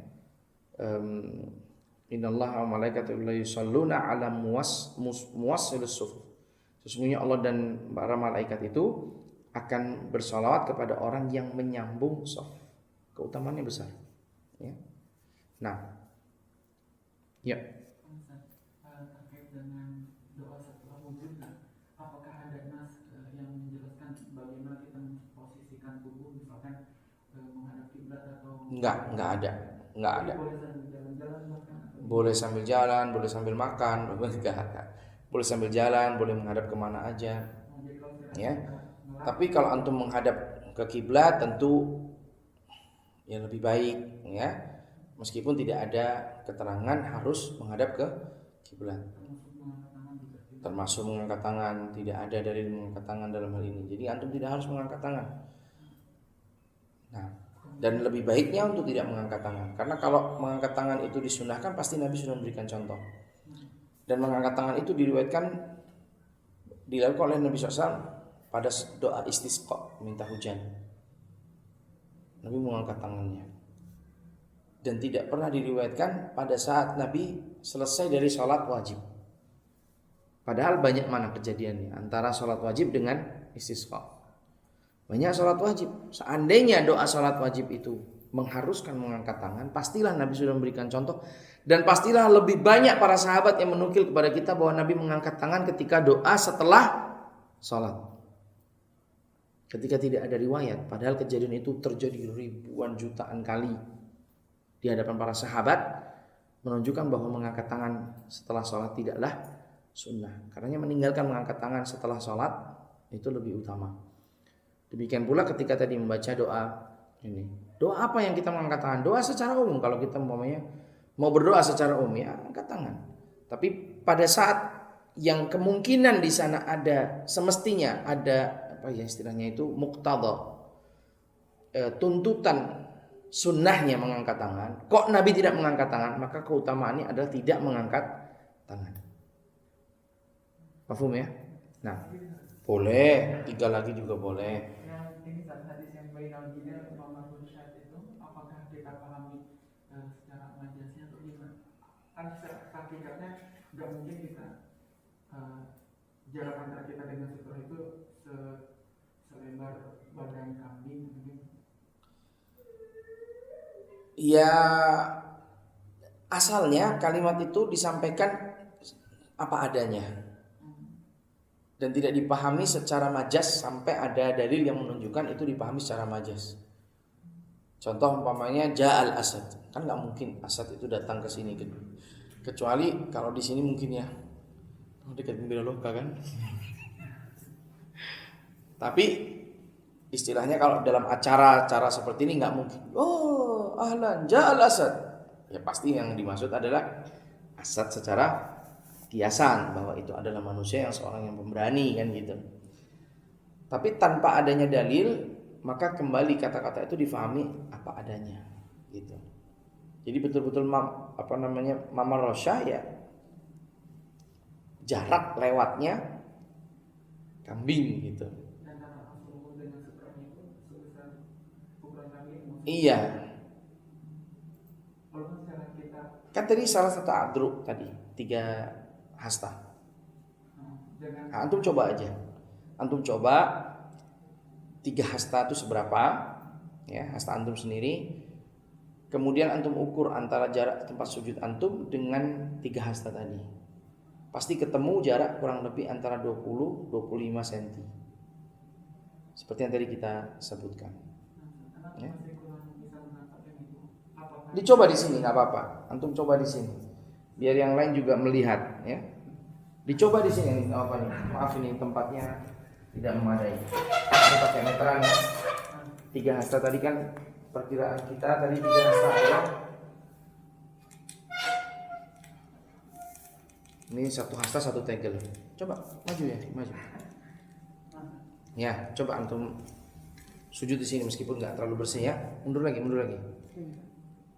A: Innallaha wa malaikatahu yusholluna 'ala muwassilus sufuf. Sesungguhnya Allah dan para malaikat itu akan bersalawat kepada orang yang menyambung shaf. Keutamaannya besar. Ya. Nah, ya.
D: Terkait dengan doa setelah wudhu, apakah ada nas yang menjelaskan bagaimana kita memposisikan tubuh, misalkan menghadap kiblat atau
A: Nggak ada.
D: boleh sambil jalan-jalan bahkan
A: Boleh sambil jalan, boleh sambil makan, boleh sambil jalan, boleh menghadap kemana aja.
D: jadi kalau kita
A: Ya. Tapi kalau antum menghadap ke kiblat tentu ya lebih baik, ya. Meskipun tidak ada keterangan harus menghadap ke kiblat. Termasuk mengangkat tangan, tidak ada dalil mengangkat tangan dalam hal ini. Jadi antum tidak harus mengangkat tangan. Nah, dan lebih baiknya untuk tidak mengangkat tangan. Karena kalau mengangkat tangan itu disunahkan, pasti Nabi sudah memberikan contoh. Dan mengangkat tangan itu dilakukan oleh Nabi SAW pada doa istisqa, minta hujan. Nabi mengangkat tangannya. Dan tidak pernah diriwayatkan pada saat Nabi selesai dari sholat wajib. Padahal banyak mana kejadiannya antara sholat wajib dengan istisqa. Banyak sholat wajib. Seandainya doa sholat wajib itu mengharuskan mengangkat tangan, pastilah Nabi sudah memberikan contoh. Dan pastilah lebih banyak para sahabat yang menukil kepada kita bahwa Nabi mengangkat tangan ketika doa setelah sholat. Ketika tidak ada riwayat, padahal kejadian itu terjadi ribuan jutaan kali di hadapan para sahabat, menunjukkan bahwa mengangkat tangan setelah sholat tidaklah sunnah. Karena meninggalkan mengangkat tangan setelah sholat itu lebih utama. Demikian pula ketika tadi membaca doa ini. Doa apa yang kita mengangkat tangan? Doa secara umum. Kalau kita umpamanya mau berdoa secara umum, ya angkat tangan. Tapi pada saat yang kemungkinan di sana ada, semestinya ada apa ya istilahnya itu muqtadha, tuntutan sunnahnya mengangkat tangan. Kok Nabi tidak mengangkat tangan? Maka keutamaannya adalah tidak mengangkat tangan. Paham ya? Nah, boleh 3 lagi juga boleh.
D: yang ini hadis yang bainal jidar Muhammad bin Syad itu, apakah kita pahami secara majasnya atau gimana? Kan hakikatnya nggak mungkin kita jarak antara kita dengan sutra itu selebar badan kambing mungkin.
A: Ya, asalnya kalimat itu disampaikan apa adanya dan tidak dipahami secara majas sampai ada dalil yang menunjukkan itu dipahami secara majas. Contoh umpamanya ja'al asad, kan nggak mungkin asad itu datang ke sini, kecuali kalau di sini mungkin ya dekat Biologa kan. Tapi istilahnya kalau dalam acara seperti ini nggak mungkin. Oh, ahlan ja'al asad. Ya pasti yang dimaksud adalah asad secara kiasan, bahwa itu adalah manusia yang seorang yang pemberani kan gitu. Tapi tanpa adanya dalil, maka kembali kata-kata itu difahami apa adanya gitu. Jadi betul-betul mamar rosyah ya jarak lewatnya kambing gitu.
D: Dan kata Rasulullah dengan sutranya itu sebesar ukuran kambing.
A: Iya.
D: Walaupun secara kita
A: Kan tadi salah satu adruk tadi 3 hasta.
D: dengan
A: Antum coba aja. Antum coba 3 hasta itu seberapa? Ya, hasta antum sendiri. Kemudian antum ukur antara jarak tempat sujud antum dengan 3 hasta tadi. Pasti ketemu jarak kurang lebih antara 20-25 cm. Seperti yang tadi kita sebutkan. Ya. Dicoba di sini nggak apa-apa. Antum coba di sini. Biar yang lain juga melihat, ya. Dicoba di sini nih, nggak apa nih. Maaf ini tempatnya tidak memadai. Kita pakai meteran ya. 3 hasta tadi kan perkiraan kita tadi 3 hasta ya. Ini 1 hasta 1 tegel. Coba maju ya, maju. Ya, coba antum sujud di sini meskipun nggak terlalu bersih ya. Mundur lagi.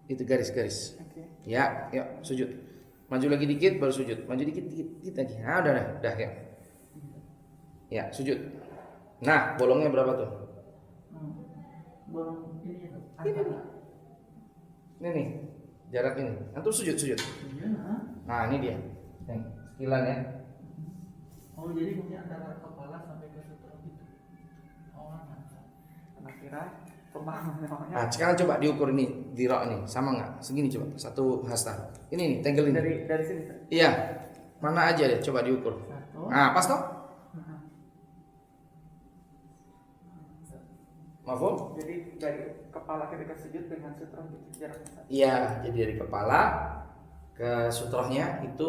A: Itu garis-garis. Ya, yuk sujud. Maju lagi dikit baru sujud. Maju dikit lagi. Nah, udah ya. Ya, sujud. Nah, bolongnya berapa tuh?
D: bolong ini
A: Ini nih, jarak ini. Antum sujud. Nah, ini dia. Yang sekilan ya.
D: Oh, jadi mungkin antara kepala sampai ke sutra gitu. Oh, mantap. Anak kira pemahaman namanya.
A: Nah, sekarang coba diukur ini dirok ini sama nggak? Segini coba, satu hasta. Ini nih, tegel ini.
D: Dari sini.
A: Iya, mana aja deh, coba diukur.
D: Satu.
A: Nah, pas toh?
D: Nah,
A: Mafhum?
D: jadi dari kepala ketika sujud dengan sutra gitu jaraknya satu.
A: Iya, jadi dari kepala ke sutrohnya itu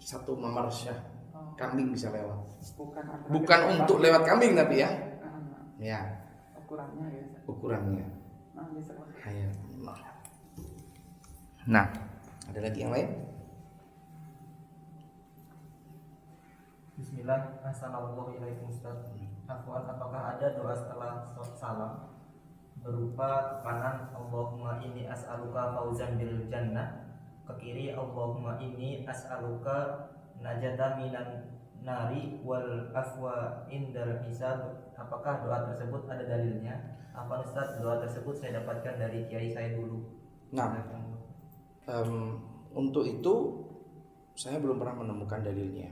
A: satu mamarsyah.
D: Oh,
A: Kambing bisa lewat.
D: bukan
A: Bukan untuk lewat kambing tapi ya. Ya,
D: ukurannya ya.
A: ukurannya.
D: Nah, bisa.
A: Hayat. Nah, ada lagi yang lain?
B: Bismillah, assalamualaikum Ustaz. Afwan, apakah ada doa setelah salam berupa ke kanan Allahumma inni as'aluka fauzan bil jannah, ke kiri Allahumma inni as'aluka najata minan nari wal afwa indal hisab? Apakah doa tersebut ada dalilnya? Apa Ustaz, doa tersebut saya dapatkan dari kiai saya dulu.
A: Nah, untuk itu saya belum pernah menemukan dalilnya.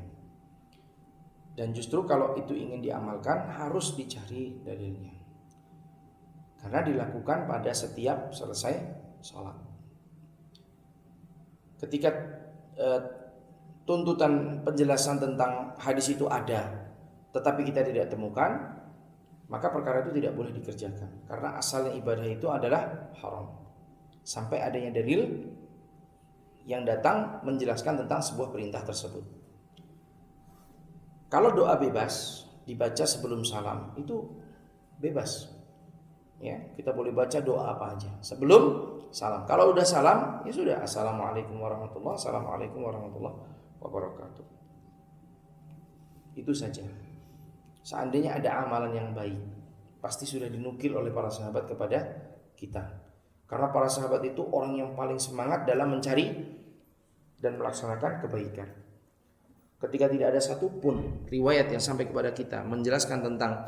A: Dan justru kalau itu ingin diamalkan harus dicari dalilnya. Karena dilakukan pada setiap selesai sholat. Ketika tuntutan penjelasan tentang hadis itu ada, tetapi kita tidak temukan, maka perkara itu tidak boleh dikerjakan. Karena asalnya ibadah itu adalah haram. Sampai adanya dalil yang datang menjelaskan tentang sebuah perintah tersebut. Kalau doa bebas dibaca sebelum salam itu bebas. Ya, kita boleh baca doa apa aja sebelum salam. Kalau udah salam, ya sudah. Assalamualaikum warahmatullahi wabarakatuh. Assalamualaikum warahmatullahi wabarakatuh. Itu saja. Seandainya ada amalan yang baik, pasti sudah dinukil oleh para sahabat kepada kita. Karena para sahabat itu orang yang paling semangat dalam mencari dan melaksanakan kebaikan. Ketika tidak ada satupun riwayat yang sampai kepada kita menjelaskan tentang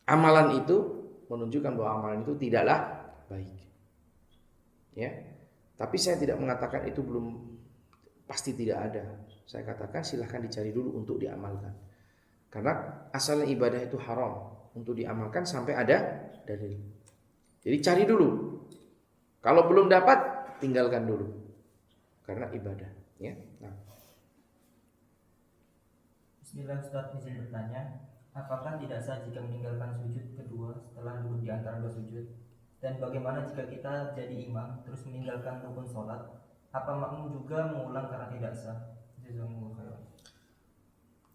A: amalan itu, menunjukkan bahwa amalan itu tidaklah baik. Ya, tapi saya tidak mengatakan itu belum pasti tidak ada. Saya katakan silahkan dicari dulu untuk diamalkan. Karena asalnya ibadah itu haram untuk diamalkan sampai ada dalil. Jadi cari dulu. Kalau belum dapat, tinggalkan dulu. Karena ibadah. Ya. Nah.
B: Bismillah Ustaz, izin bertanya, apakah tidak sah jika meninggalkan sujud kedua setelah duduk di antara dua sujud? Dan bagaimana jika kita jadi imam terus meninggalkan rukun sholat? Apa makmum juga mengulang karena tidak sah? Jazakumullah khairan.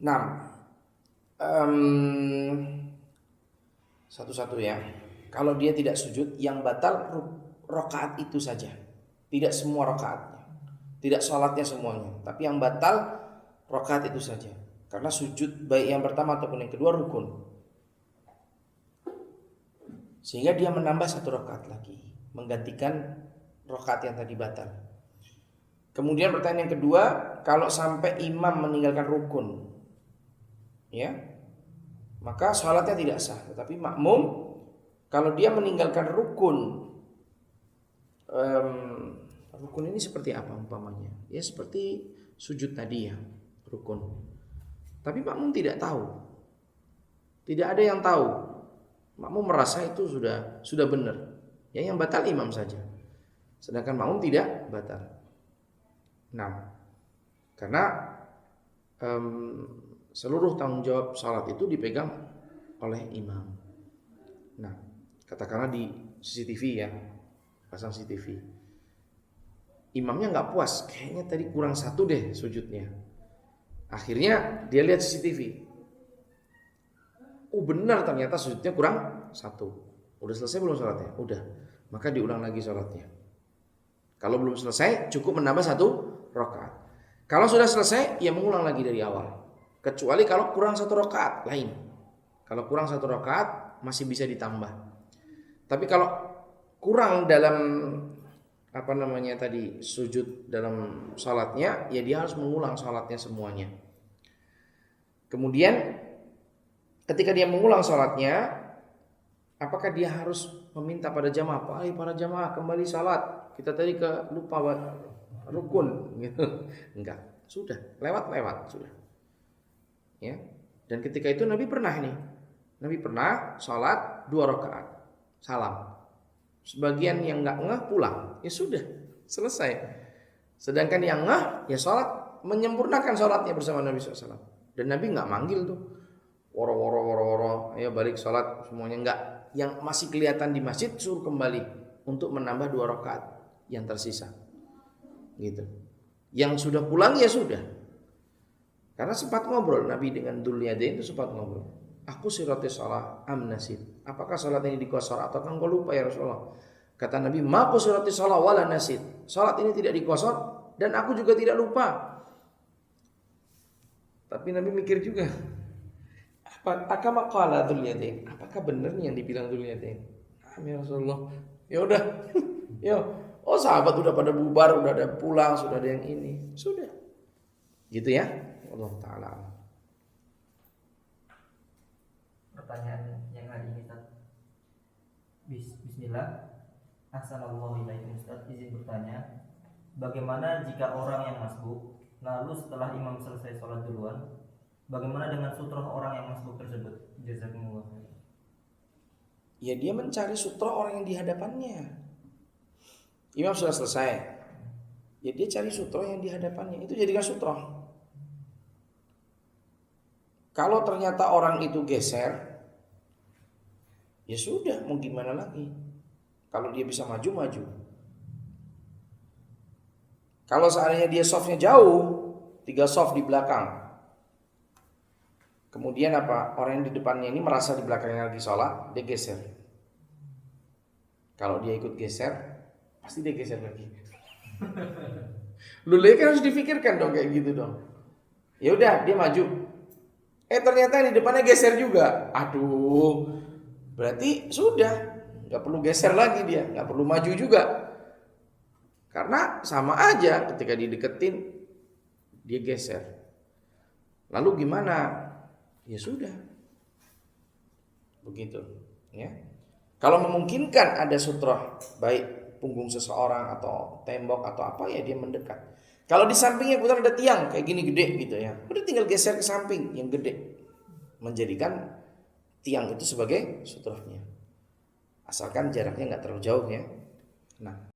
A: Nah, satu-satu ya. Kalau dia tidak sujud, yang batal rakaat itu saja. Tidak semua rakaatnya, tidak sholatnya semuanya. Tapi yang batal rakaat itu saja. Karena sujud baik yang pertama ataupun yang kedua rukun. Sehingga dia menambah satu rakaat lagi, menggantikan rakaat yang tadi batal. Kemudian pertanyaan yang kedua, kalau sampai imam meninggalkan rukun, ya, maka sholatnya tidak sah. Tetapi makmum kalau dia meninggalkan rukun, rukun ini seperti apa umpamanya? Ya seperti sujud tadi ya, rukun. Tapi makmum tidak tahu, tidak ada yang tahu. Makmum merasa itu sudah benar. Ya, yang batal imam saja. Sedangkan makmum tidak batal. Nah, karena seluruh tanggung jawab salat itu dipegang oleh imam. Nah, katakanlah di CCTV ya, pasang CCTV. Imamnya nggak puas, kayaknya tadi kurang satu deh sujudnya. Akhirnya dia lihat CCTV. Oh benar, ternyata sujudnya kurang satu. Udah selesai belum sholatnya? Udah. Maka diulang lagi sholatnya. Kalau belum selesai, cukup menambah satu rakaat. Kalau sudah selesai, ya mengulang lagi dari awal. Kecuali kalau kurang satu rakaat, lain. Kalau kurang satu rakaat, masih bisa ditambah. Tapi kalau kurang dalam sujud dalam sholatnya, ya dia harus mengulang sholatnya semuanya. Kemudian ketika dia mengulang sholatnya, apakah dia harus meminta pada jamaah, para jamaah kembali sholat, kita tadi lupa rukun gitu? Enggak, sudah lewat sudah. Ya. Dan ketika itu Nabi pernah sholat 2 rakaat salam. Sebagian yang nggak ngeh pulang, ya sudah selesai. Sedangkan yang ngeh ya sholat, menyempurnakan sholatnya bersama Nabi SAW. Dan Nabi nggak manggil tuh, woro, ayo balik sholat semuanya, nggak. Yang masih kelihatan di masjid suruh kembali untuk menambah 2 rakaat yang tersisa, gitu. Yang sudah pulang ya sudah, karena sempat ngobrol Nabi dengan Dzul Yadain itu sempat ngobrol. Aku sirati sholat amnasid. Apakah sholat ini dikosor atau engkau lupa ya Rasulullah? Kata Nabi, maku sirati sholat wala nasid. Sholat ini tidak dikosor dan aku juga tidak lupa. Tapi Nabi mikir juga, apakah benar yang dibilang Dzul Yadain? Ya Rasulullah. Ya udah. Ya. Oh sahabat udah pada bubar, udah ada pulang, sudah ada yang ini. Sudah. Gitu ya. Allah Ta'ala.
B: Pertanyaan yang hari ini Ustaz. Bismillah. Assalamualaikum Ustaz, izin bertanya, bagaimana jika orang yang masbuk lalu setelah imam selesai sholat duluan, bagaimana dengan sutroh orang yang masbuk tersebut? Jazakumullah.
A: Ya dia mencari sutroh orang yang di hadapannya. Imam sudah selesai, ya dia cari sutroh yang di hadapannya, itu jadikan sutroh. Kalau ternyata orang itu geser, ya sudah, mau gimana lagi? Kalau dia bisa maju. Kalau seandainya dia softnya jauh, 3 soft di belakang, kemudian apa? Orang yang di depannya ini merasa di belakangnya lagi sholat, dia geser. Kalau dia ikut geser, pasti dia geser lagi. Lu kan harus difikirkan dong kayak gitu dong. Ya udah, dia maju. Ternyata di depannya geser juga. Aduh, berarti sudah, nggak perlu geser lagi dia, nggak perlu maju juga. Karena sama aja ketika dideketin dia geser. Lalu gimana? Ya sudah, begitu. Ya. Kalau memungkinkan ada sutroh, baik punggung seseorang atau tembok atau apa, ya dia mendekat. Kalau di sampingnya putar ada tiang kayak gini gede gitu ya, udah tinggal geser ke samping yang gede, menjadikan tiang itu sebagai sutrohnya. Asalkan jaraknya nggak terlalu jauh ya. Nah.